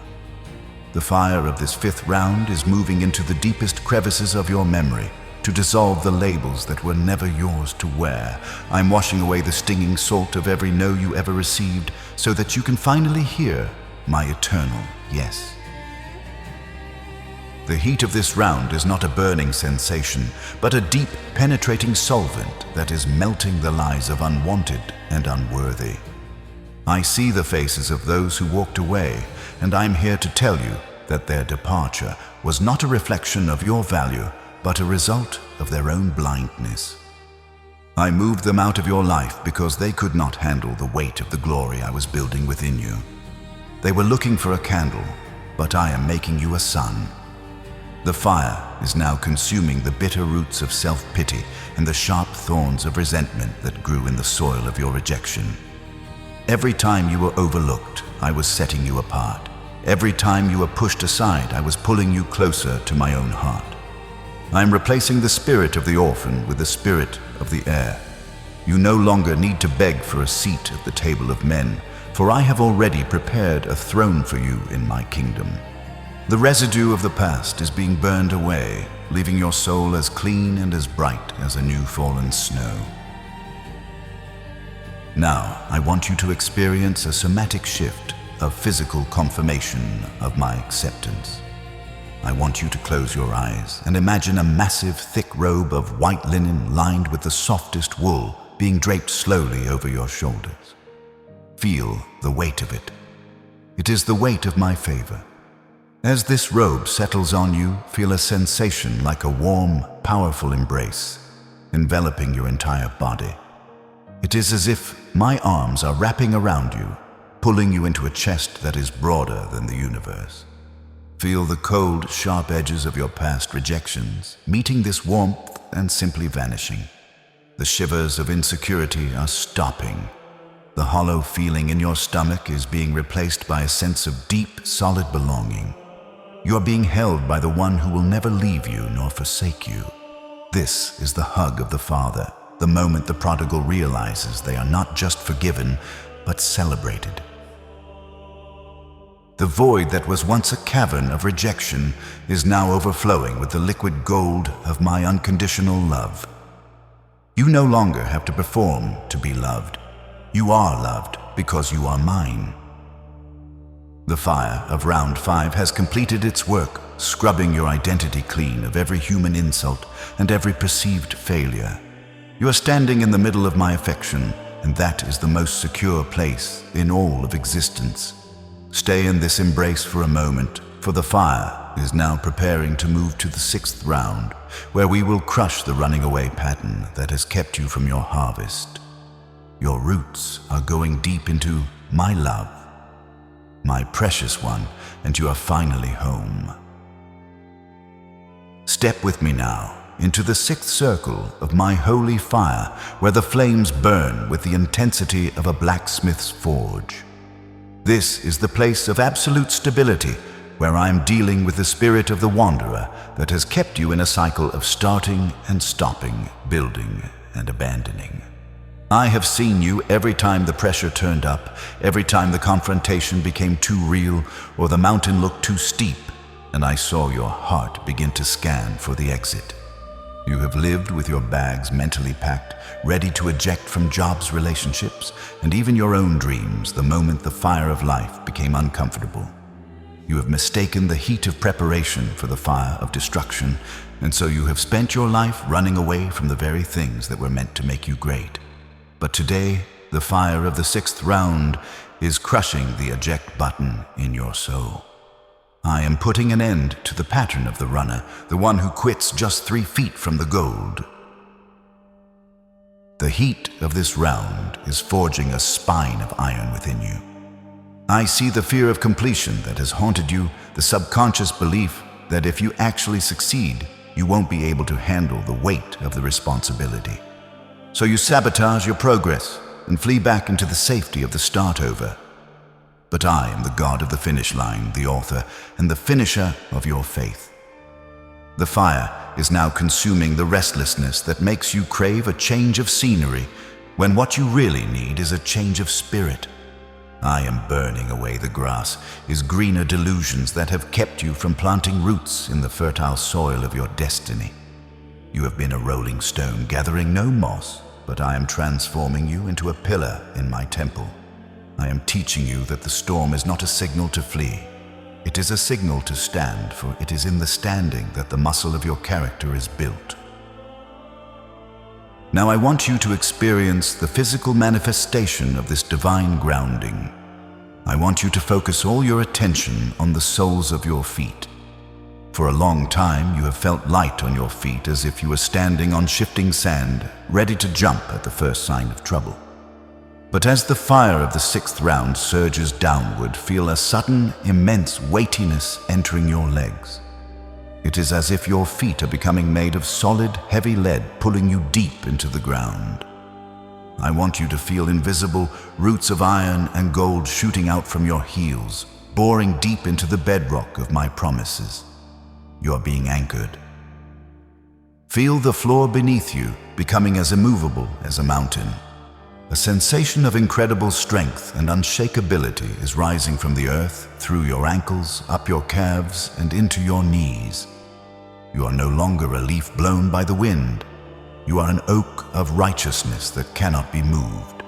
The fire of this 5th round is moving into the deepest crevices of your memory to dissolve the labels that were never yours to wear. I'm washing away the stinging salt of every no you ever received so that you can finally hear my eternal yes. The heat of this round is not a burning sensation, but a deep, penetrating solvent that is melting the lies of unwanted and unworthy. I see the faces of those who walked away, and I'm here to tell you that their departure was not a reflection of your value, but a result of their own blindness. I moved them out of your life because they could not handle the weight of the glory I was building within you. They were looking for a candle, but I am making you a sun. The fire is now consuming the bitter roots of self-pity and the sharp thorns of resentment that grew in the soil of your rejection. Every time you were overlooked, I was setting you apart. Every time you were pushed aside, I was pulling you closer to my own heart. I am replacing the spirit of the orphan with the spirit of the heir. You no longer need to beg for a seat at the table of men, for I have already prepared a throne for you in my kingdom. The residue of the past is being burned away, leaving your soul as clean and as bright as a new fallen snow. Now, I want you to experience a somatic shift of physical confirmation of my acceptance. I want you to close your eyes and imagine a massive, thick robe of white linen lined with the softest wool being draped slowly over your shoulders. Feel the weight of it. It is the weight of my favor. As this robe settles on you, feel a sensation like a warm, powerful embrace, enveloping your entire body. It is as if my arms are wrapping around you, pulling you into a chest that is broader than the universe. Feel the cold, sharp edges of your past rejections, meeting this warmth and simply vanishing. The shivers of insecurity are stopping. The hollow feeling in your stomach is being replaced by a sense of deep, solid belonging. You are being held by the one who will never leave you nor forsake you. This is the hug of the Father, the moment the prodigal realizes they are not just forgiven, but celebrated. The void that was once a cavern of rejection is now overflowing with the liquid gold of my unconditional love. You no longer have to perform to be loved. You are loved because you are mine. The fire of round 5 has completed its work, scrubbing your identity clean of every human insult and every perceived failure. You are standing in the middle of my affection, and that is the most secure place in all of existence. Stay in this embrace for a moment, for the fire is now preparing to move to the 6th round, where we will crush the running away pattern that has kept you from your harvest. Your roots are going deep into my love, my precious one, and you are finally home. Step with me now into the 6th circle of my holy fire, where the flames burn with the intensity of a blacksmith's forge. This is the place of absolute stability, where I am dealing with the spirit of the wanderer that has kept you in a cycle of starting and stopping, building and abandoning. I have seen you every time the pressure turned up, every time the confrontation became too real or the mountain looked too steep, and I saw your heart begin to scan for the exit. You have lived with your bags mentally packed, ready to eject from jobs, relationships, and even your own dreams the moment the fire of life became uncomfortable. You have mistaken the heat of preparation for the fire of destruction, and so you have spent your life running away from the very things that were meant to make you great. But today, the fire of the 6th round is crushing the eject button in your soul. I am putting an end to the pattern of the runner, the one who quits just 3 feet from the gold. The heat of this round is forging a spine of iron within you. I see the fear of completion that has haunted you, the subconscious belief that if you actually succeed, you won't be able to handle the weight of the responsibility. So you sabotage your progress and flee back into the safety of the start over. But I am the god of the finish line, the author, and the finisher of your faith. The fire is now consuming the restlessness that makes you crave a change of scenery, when what you really need is a change of spirit. I am burning away the grass, is greener delusions that have kept you from planting roots in the fertile soil of your destiny. You have been a rolling stone, gathering no moss, but I am transforming you into a pillar in my temple. I am teaching you that the storm is not a signal to flee. It is a signal to stand, for it is in the standing that the muscle of your character is built. Now I want you to experience the physical manifestation of this divine grounding. I want you to focus all your attention on the soles of your feet. For a long time, you have felt light on your feet, as if you were standing on shifting sand, ready to jump at the first sign of trouble. But as the fire of the 6th round surges downward, feel a sudden, immense weightiness entering your legs. It is as if your feet are becoming made of solid, heavy lead, pulling you deep into the ground. I want you to feel invisible roots of iron and gold shooting out from your heels, boring deep into the bedrock of my promises. You are being anchored. Feel the floor beneath you becoming as immovable as a mountain. A sensation of incredible strength and unshakability is rising from the earth, through your ankles, up your calves, and into your knees. You are no longer a leaf blown by the wind. You are an oak of righteousness that cannot be moved.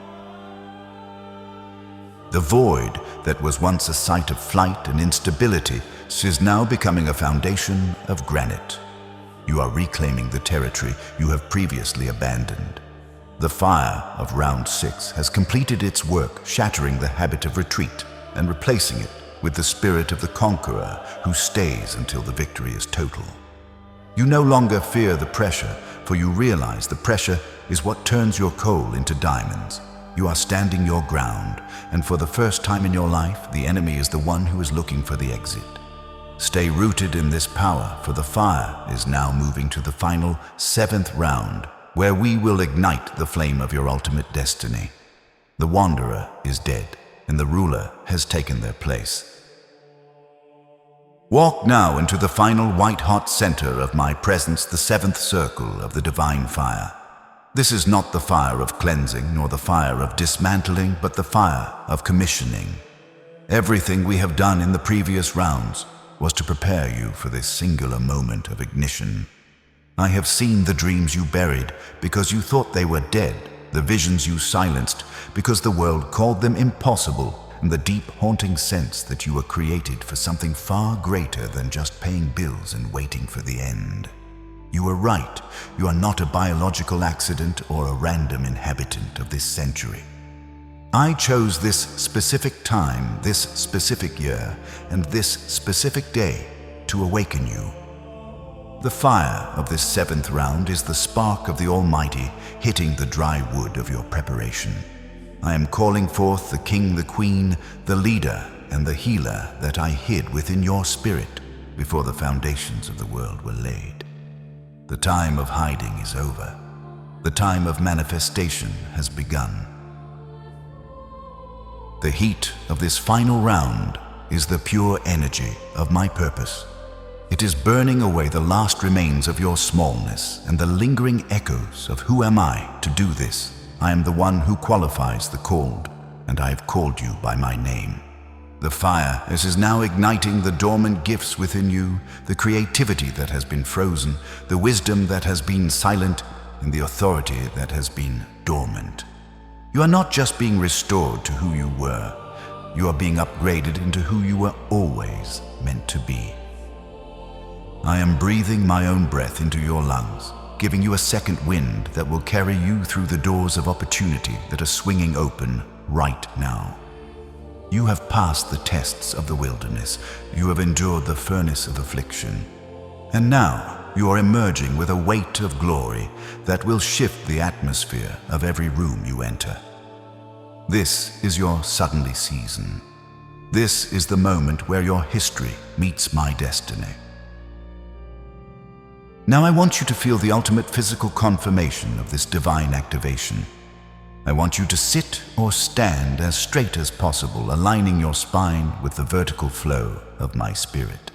The void that was once a site of flight and instability is now becoming a foundation of granite. You are reclaiming the territory you have previously abandoned. The fire of round 6 has completed its work, shattering the habit of retreat and replacing it with the spirit of the conqueror who stays until the victory is total. You no longer fear the pressure, for you realize the pressure is what turns your coal into diamonds. You are standing your ground, and for the first time in your life, the enemy is the one who is looking for the exit. Stay rooted in this power, for the fire is now moving to the final 7th round, where we will ignite the flame of your ultimate destiny. The wanderer is dead, and the ruler has taken their place. Walk now into the final white-hot center of my presence, the 7th circle of the divine fire. This is not the fire of cleansing, nor the fire of dismantling, but the fire of commissioning. Everything we have done in the previous rounds was to prepare you for this singular moment of ignition. I have seen the dreams you buried because you thought they were dead, the visions you silenced because the world called them impossible, and the deep, haunting sense that you were created for something far greater than just paying bills and waiting for the end. You were right. You are not a biological accident or a random inhabitant of this century. I chose this specific time, this specific year, and this specific day to awaken you. The fire of this 7th round is the spark of the Almighty hitting the dry wood of your preparation. I am calling forth the king, the queen, the leader, and the healer that I hid within your spirit before the foundations of the world were laid. The time of hiding is over. The time of manifestation has begun. The heat of this final round is the pure energy of my purpose. It is burning away the last remains of your smallness and the lingering echoes of who am I to do this. I am the one who qualifies the called, and I have called you by my name. The fire is now igniting the dormant gifts within you, the creativity that has been frozen, the wisdom that has been silent, and the authority that has been dormant. You are not just being restored to who you were, you are being upgraded into who you were always meant to be. I am breathing my own breath into your lungs, giving you a second wind that will carry you through the doors of opportunity that are swinging open right now. You have passed the tests of the wilderness. You have endured the furnace of affliction. And now you are emerging with a weight of glory that will shift the atmosphere of every room you enter. This is your suddenly season. This is the moment where your history meets my destiny. Now I want you to feel the ultimate physical confirmation of this divine activation. I want you to sit or stand as straight as possible, aligning your spine with the vertical flow of my spirit.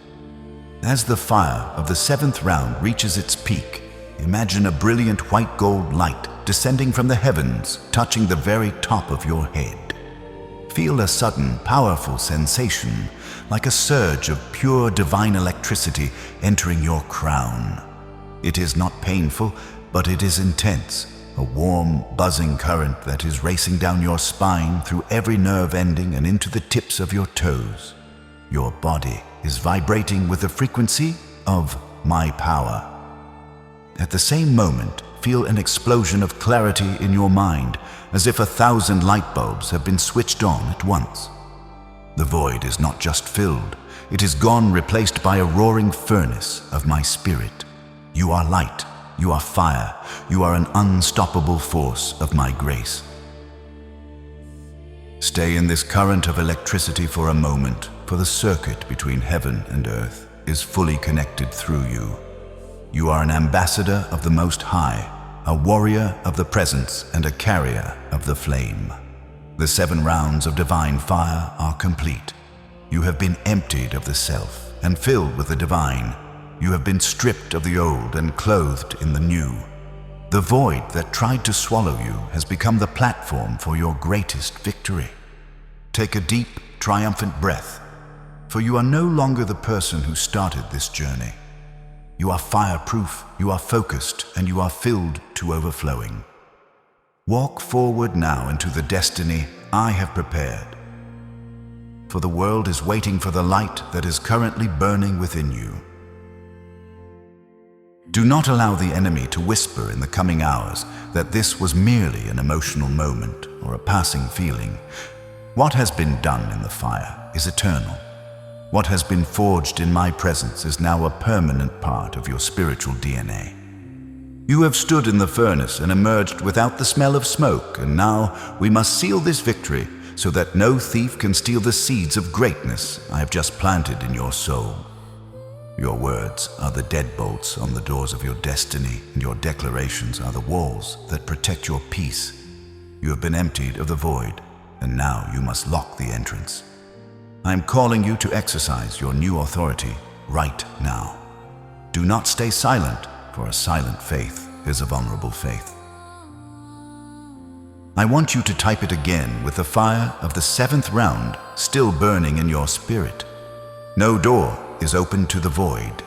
As the fire of the 7th round reaches its peak, imagine a brilliant white gold light descending from the heavens, touching the very top of your head. Feel a sudden, powerful sensation, like a surge of pure divine electricity entering your crown. It is not painful, but it is intense. A warm, buzzing current that is racing down your spine through every nerve ending and into the tips of your toes. Your body is vibrating with the frequency of my power. At the same moment, feel an explosion of clarity in your mind, as if 1,000 light bulbs have been switched on at once. The void is not just filled, it is gone, replaced by a roaring furnace of my spirit. You are light. You are fire. You are an unstoppable force of my grace. Stay in this current of electricity for a moment, for the circuit between heaven and earth is fully connected through you. You are an ambassador of the Most High, a warrior of the presence and a carrier of the flame. The 7 rounds of divine fire are complete. You have been emptied of the self and filled with the divine. You have been stripped of the old and clothed in the new. The void that tried to swallow you has become the platform for your greatest victory. Take a deep, triumphant breath, for you are no longer the person who started this journey. You are fireproof, you are focused, and you are filled to overflowing. Walk forward now into the destiny I have prepared. For the world is waiting for the light that is currently burning within you. Do not allow the enemy to whisper in the coming hours that this was merely an emotional moment or a passing feeling. What has been done in the fire is eternal. What has been forged in my presence is now a permanent part of your spiritual DNA. You have stood in the furnace and emerged without the smell of smoke, and now we must seal this victory so that no thief can steal the seeds of greatness I have just planted in your soul. Your words are the deadbolts on the doors of your destiny, and your declarations are the walls that protect your peace. You have been emptied of the void, and now you must lock the entrance. I am calling you to exercise your new authority right now. Do not stay silent, for a silent faith is a vulnerable faith. I want you to type it again with the fire of the 7th round still burning in your spirit. No door is open to the void.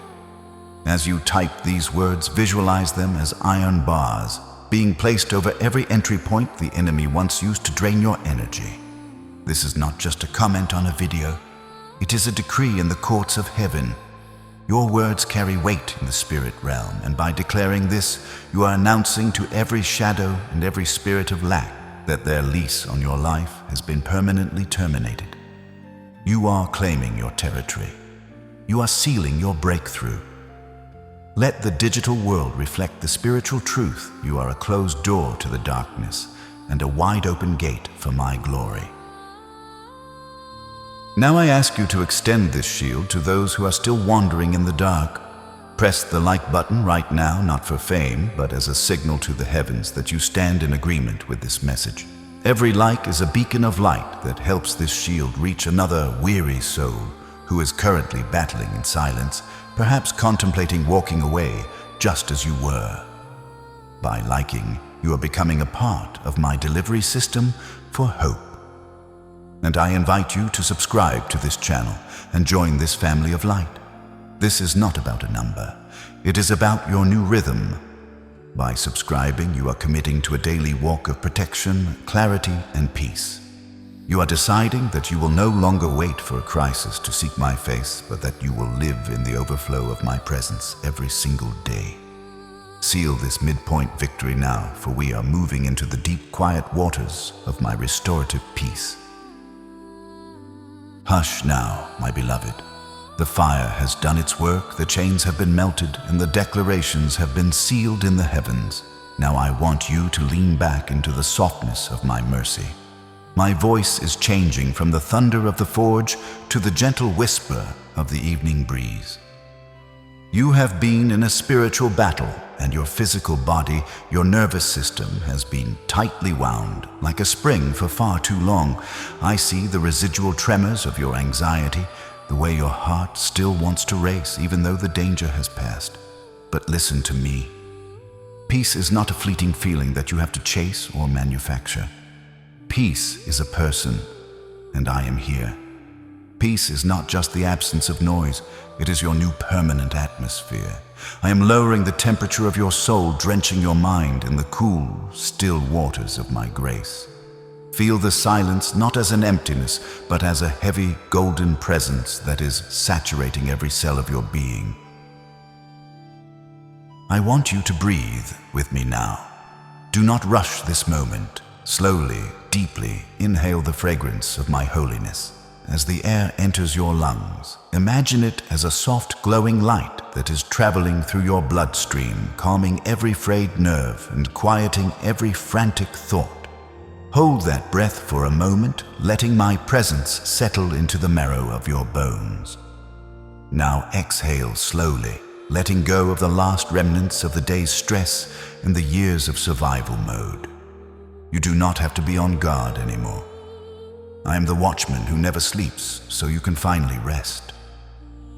As you type these words, visualize them as iron bars being placed over every entry point the enemy once used to drain your energy. This is not just a comment on a video. It is a decree in the courts of heaven. Your words carry weight in the spirit realm, and by declaring this, you are announcing to every shadow and every spirit of lack that their lease on your life has been permanently terminated. You are claiming your territory. You are sealing your breakthrough. Let the digital world reflect the spiritual truth. You are a closed door to the darkness and a wide open gate for my glory. Now I ask you to extend this shield to those who are still wandering in the dark. Press the like button right now, not for fame, but as a signal to the heavens that you stand in agreement with this message. Every like is a beacon of light that helps this shield reach another weary soul who is currently battling in silence, perhaps contemplating walking away just as you were. By liking, you are becoming a part of my delivery system for hope. And I invite you to subscribe to this channel and join this family of light. This is not about a number. It is about your new rhythm. By subscribing, you are committing to a daily walk of protection, clarity, and peace. You are deciding that you will no longer wait for a crisis to seek my face, but that you will live in the overflow of my presence every single day. Seal this midpoint victory now, for we are moving into the deep, quiet waters of my restorative peace. Hush now, my beloved. The fire has done its work, the chains have been melted, and the declarations have been sealed in the heavens. Now I want you to lean back into the softness of my mercy. My voice is changing from the thunder of the forge to the gentle whisper of the evening breeze. You have been in a spiritual battle, and your physical body, your nervous system has been tightly wound, like a spring for far too long. I see the residual tremors of your anxiety, the way your heart still wants to race even though the danger has passed. But listen to me. Peace is not a fleeting feeling that you have to chase or manufacture. Peace is a person, and I am here. Peace is not just the absence of noise, it is your new permanent atmosphere. I am lowering the temperature of your soul, drenching your mind in the cool, still waters of my grace. Feel the silence not as an emptiness, but as a heavy, golden presence that is saturating every cell of your being. I want you to breathe with me now. Do not rush this moment. Slowly, deeply, inhale the fragrance of my holiness. As the air enters your lungs, imagine it as a soft, glowing light that is traveling through your bloodstream, calming every frayed nerve and quieting every frantic thought. Hold that breath for a moment, letting my presence settle into the marrow of your bones. Now exhale slowly, letting go of the last remnants of the day's stress and the years of survival mode. You do not have to be on guard anymore. I am the watchman who never sleeps, so you can finally rest.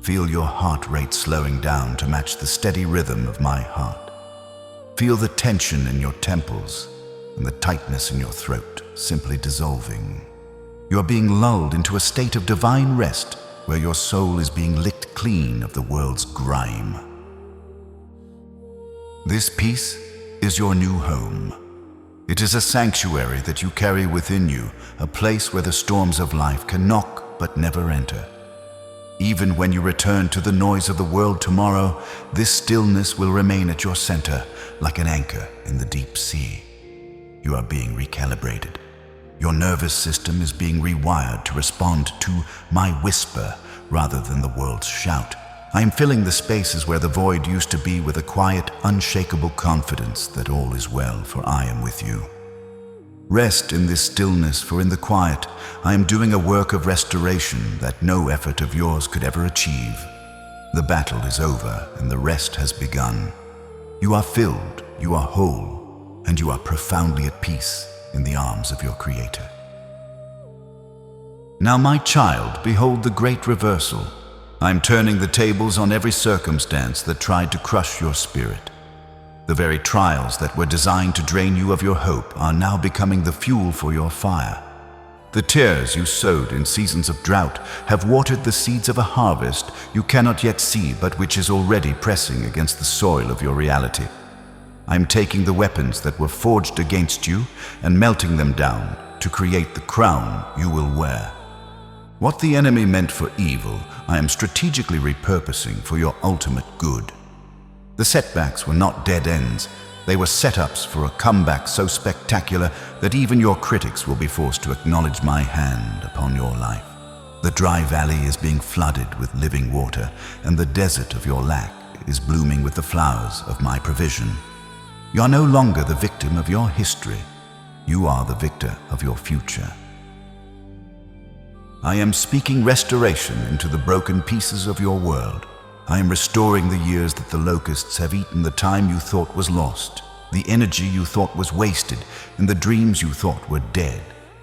Feel your heart rate slowing down to match the steady rhythm of my heart. Feel the tension in your temples and the tightness in your throat simply dissolving. You are being lulled into a state of divine rest where your soul is being licked clean of the world's grime. This peace is your new home. It is a sanctuary that you carry within you, a place where the storms of life can knock but never enter. Even when you return to the noise of the world tomorrow, this stillness will remain at your center, like an anchor in the deep sea. You are being recalibrated. Your nervous system is being rewired to respond to my whisper rather than the world's shout. I am filling the spaces where the void used to be with a quiet, unshakable confidence that all is well, for I am with you. Rest in this stillness, for in the quiet, I am doing a work of restoration that no effort of yours could ever achieve. The battle is over and the rest has begun. You are filled, you are whole, and you are profoundly at peace in the arms of your Creator. Now, my child, behold the great reversal. I am turning the tables on every circumstance that tried to crush your spirit. The very trials that were designed to drain you of your hope are now becoming the fuel for your fire. The tears you sowed in seasons of drought have watered the seeds of a harvest you cannot yet see, but which is already pressing against the soil of your reality. I am taking the weapons that were forged against you and melting them down to create the crown you will wear. What the enemy meant for evil, I am strategically repurposing for your ultimate good. The setbacks were not dead ends. They were setups for a comeback so spectacular that even your critics will be forced to acknowledge my hand upon your life. The dry valley is being flooded with living water, and the desert of your lack is blooming with the flowers of my provision. You are no longer the victim of your history. You are the victor of your future. I am speaking restoration into the broken pieces of your world. I am restoring the years that the locusts have eaten, the time you thought was lost, the energy you thought was wasted, and the dreams you thought were dead.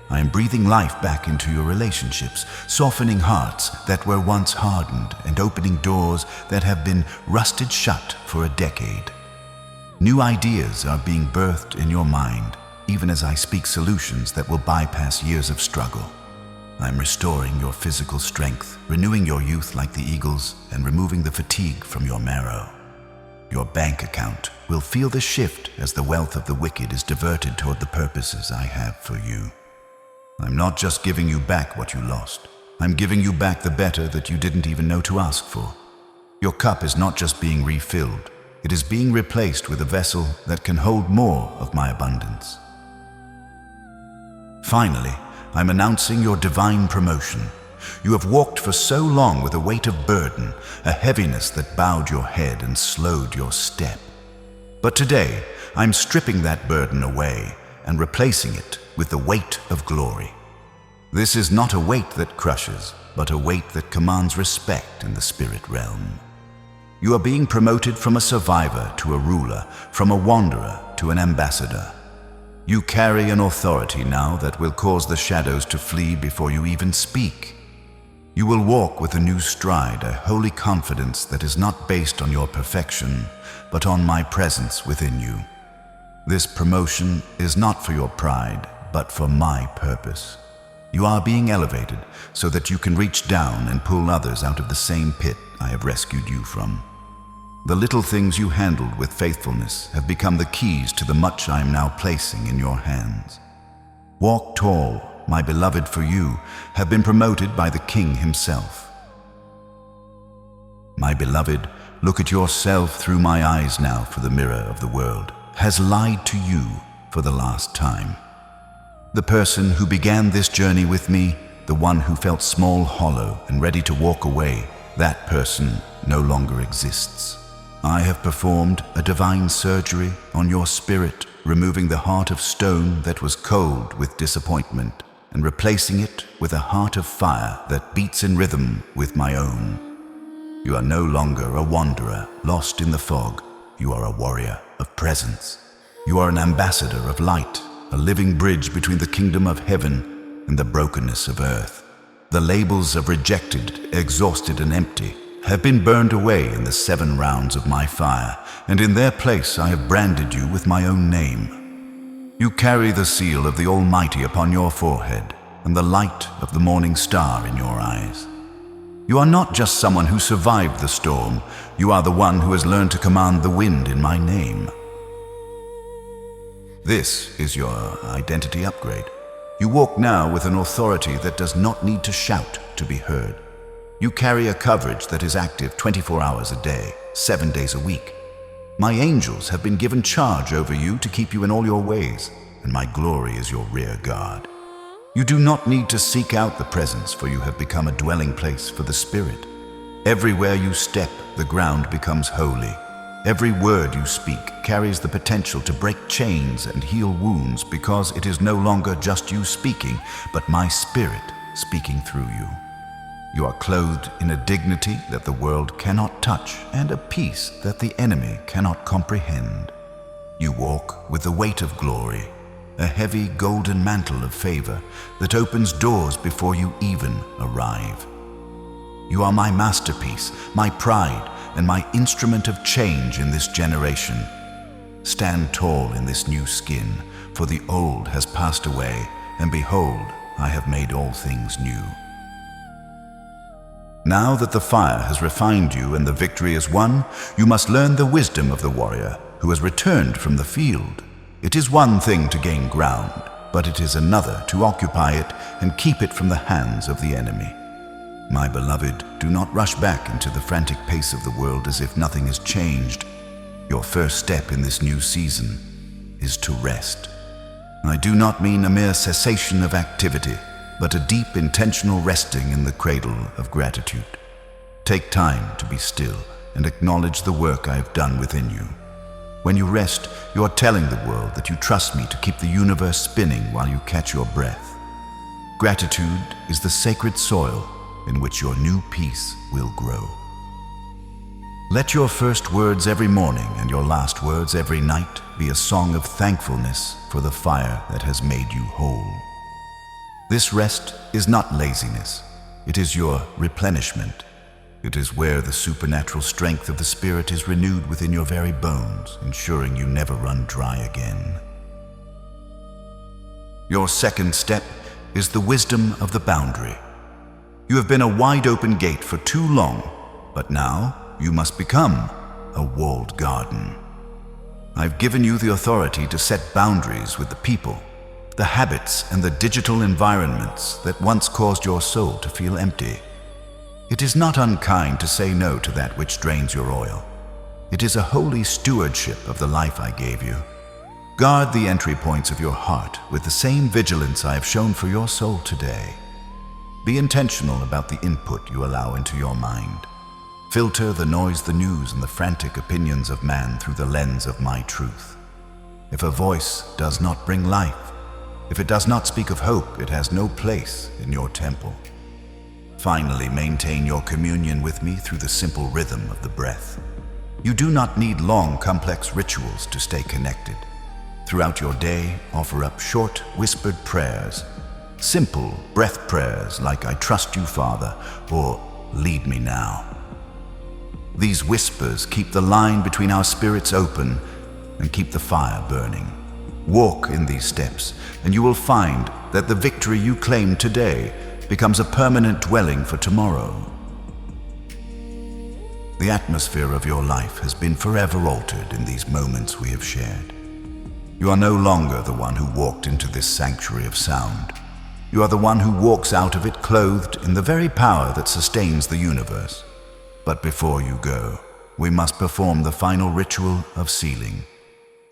I am breathing life back into your relationships, softening hearts that were once hardened and opening doors that have been rusted shut for a decade. New ideas are being birthed in your mind, even as I speak solutions that will bypass years of struggle. I'm restoring your physical strength, renewing your youth like the eagles, and removing the fatigue from your marrow. Your bank account will feel the shift as the wealth of the wicked is diverted toward the purposes I have for you. I'm not just giving you back what you lost. I'm giving you back the better that you didn't even know to ask for. Your cup is not just being refilled, it is being replaced with a vessel that can hold more of my abundance. Finally, I'm announcing your divine promotion. You have walked for so long with a weight of burden, a heaviness that bowed your head and slowed your step. But today, I'm stripping that burden away and replacing it with the weight of glory. This is not a weight that crushes, but a weight that commands respect in the spirit realm. You are being promoted from a survivor to a ruler, from a wanderer to an ambassador. You carry an authority now that will cause the shadows to flee before you even speak. You will walk with a new stride, a holy confidence that is not based on your perfection, but on my presence within you. This promotion is not for your pride, but for my purpose. You are being elevated so that you can reach down and pull others out of the same pit I have rescued you from. The little things you handled with faithfulness have become the keys to the much I am now placing in your hands. Walk tall, my beloved, for you have been promoted by the King himself. My beloved, look at yourself through my eyes now, for the mirror of the world has lied to you for the last time. The person who began this journey with me, the one who felt small, hollow, and ready to walk away, that person no longer exists. I have performed a divine surgery on your spirit, removing the heart of stone that was cold with disappointment and replacing it with a heart of fire that beats in rhythm with my own. You are no longer a wanderer lost in the fog. You are a warrior of presence. You are an ambassador of light, a living bridge between the kingdom of heaven and the brokenness of earth. The labels of rejected, exhausted, and empty have been burned away in the 7 rounds of my fire, and in their place I have branded you with my own name. You carry the seal of the Almighty upon your forehead and the light of the morning star in your eyes. You are not just someone who survived the storm, you are the one who has learned to command the wind in my name. This is your identity upgrade. You walk now with an authority that does not need to shout to be heard. You carry a coverage that is active 24 hours a day, 7 days a week. My angels have been given charge over you to keep you in all your ways, and my glory is your rear guard. You do not need to seek out the presence, for you have become a dwelling place for the Spirit. Everywhere you step, the ground becomes holy. Every word you speak carries the potential to break chains and heal wounds, because it is no longer just you speaking, but my Spirit speaking through you. You are clothed in a dignity that the world cannot touch and a peace that the enemy cannot comprehend. You walk with the weight of glory, a heavy golden mantle of favor that opens doors before you even arrive. You are my masterpiece, my pride, and my instrument of change in this generation. Stand tall in this new skin, for the old has passed away, and behold, I have made all things new. Now that the fire has refined you and the victory is won, you must learn the wisdom of the warrior who has returned from the field. It is one thing to gain ground, but it is another to occupy it and keep it from the hands of the enemy. My beloved, do not rush back into the frantic pace of the world as if nothing has changed. Your first step in this new season is to rest. I do not mean a mere cessation of activity, but a deep intentional resting in the cradle of gratitude. Take time to be still and acknowledge the work I have done within you. When you rest, you are telling the world that you trust me to keep the universe spinning while you catch your breath. Gratitude is the sacred soil in which your new peace will grow. Let your first words every morning and your last words every night be a song of thankfulness for the fire that has made you whole. This rest is not laziness. It is your replenishment. It is where the supernatural strength of the Spirit is renewed within your very bones, ensuring you never run dry again. Your second step is the wisdom of the boundary. You have been a wide-open gate for too long, but now you must become a walled garden. I've given you the authority to set boundaries with the people, the habits, and the digital environments that once caused your soul to feel empty. It is not unkind to say no to that which drains your oil. It is a holy stewardship of the life I gave you. Guard the entry points of your heart with the same vigilance I have shown for your soul today. Be intentional about the input you allow into your mind. Filter the noise, the news, and the frantic opinions of man through the lens of my truth. If a voice does not bring life, if it does not speak of hope, it has no place in your temple. Finally, maintain your communion with me through the simple rhythm of the breath. You do not need long, complex rituals to stay connected. Throughout your day, offer up short, whispered prayers. Simple breath prayers like "I trust you, Father," or "Lead me now." These whispers keep the line between our spirits open and keep the fire burning. Walk in these steps, and you will find that the victory you claim today becomes a permanent dwelling for tomorrow. The atmosphere of your life has been forever altered in these moments we have shared. You are no longer the one who walked into this sanctuary of sound. You are the one who walks out of it clothed in the very power that sustains the universe. But before you go, we must perform the final ritual of sealing.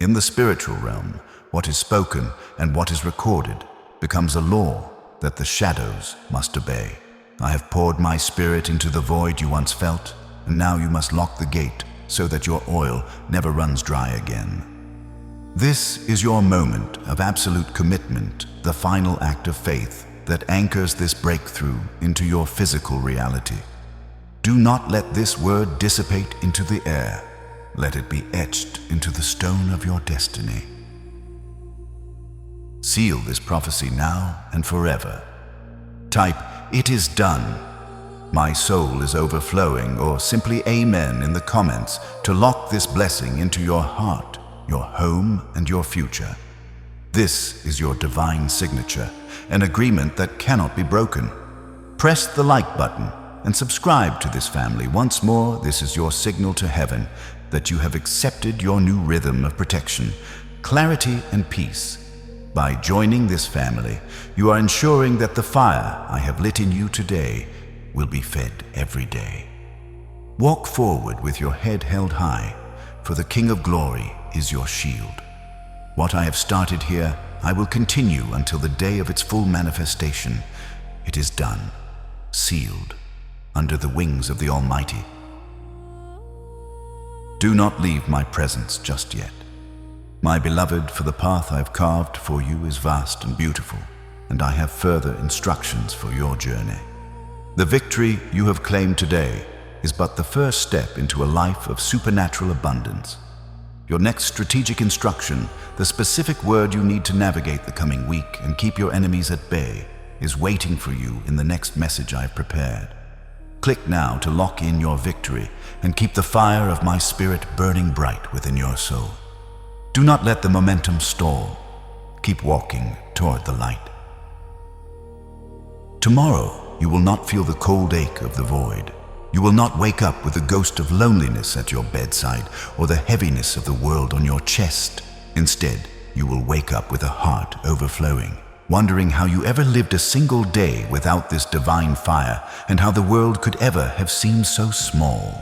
In the spiritual realm, what is spoken and what is recorded becomes a law that the shadows must obey. I have poured my spirit into the void you once felt, and now you must lock the gate so that your oil never runs dry again. This is your moment of absolute commitment, the final act of faith that anchors this breakthrough into your physical reality. Do not let this word dissipate into the air. Let it be etched into the stone of your destiny. Seal this prophecy now and forever. Type, "It is done. My soul is overflowing," or simply "Amen" in the comments to lock this blessing into your heart, your home, and your future. This is your divine signature, an agreement that cannot be broken. Press the like button and subscribe to this family. Once more, this is your signal to heaven that you have accepted your new rhythm of protection, clarity, and peace. By joining this family, you are ensuring that the fire I have lit in you today will be fed every day. Walk forward with your head held high, for the King of Glory is your shield. What I have started here, I will continue until the day of its full manifestation. It is done, sealed, under the wings of the Almighty. Do not leave my presence just yet. My beloved, for the path I have carved for you is vast and beautiful, and I have further instructions for your journey. The victory you have claimed today is but the first step into a life of supernatural abundance. Your next strategic instruction, the specific word you need to navigate the coming week and keep your enemies at bay, is waiting for you in the next message I have prepared. Click now to lock in your victory and keep the fire of my spirit burning bright within your soul. Do not let the momentum stall. Keep walking toward the light. Tomorrow, you will not feel the cold ache of the void. You will not wake up with the ghost of loneliness at your bedside or the heaviness of the world on your chest. Instead, you will wake up with a heart overflowing, wondering how you ever lived a single day without this divine fire and how the world could ever have seemed so small.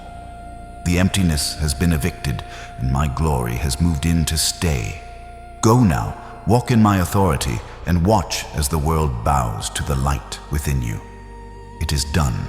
The emptiness has been evicted and my glory has moved in to stay. Go now, walk in my authority and watch as the world bows to the light within you. It is done.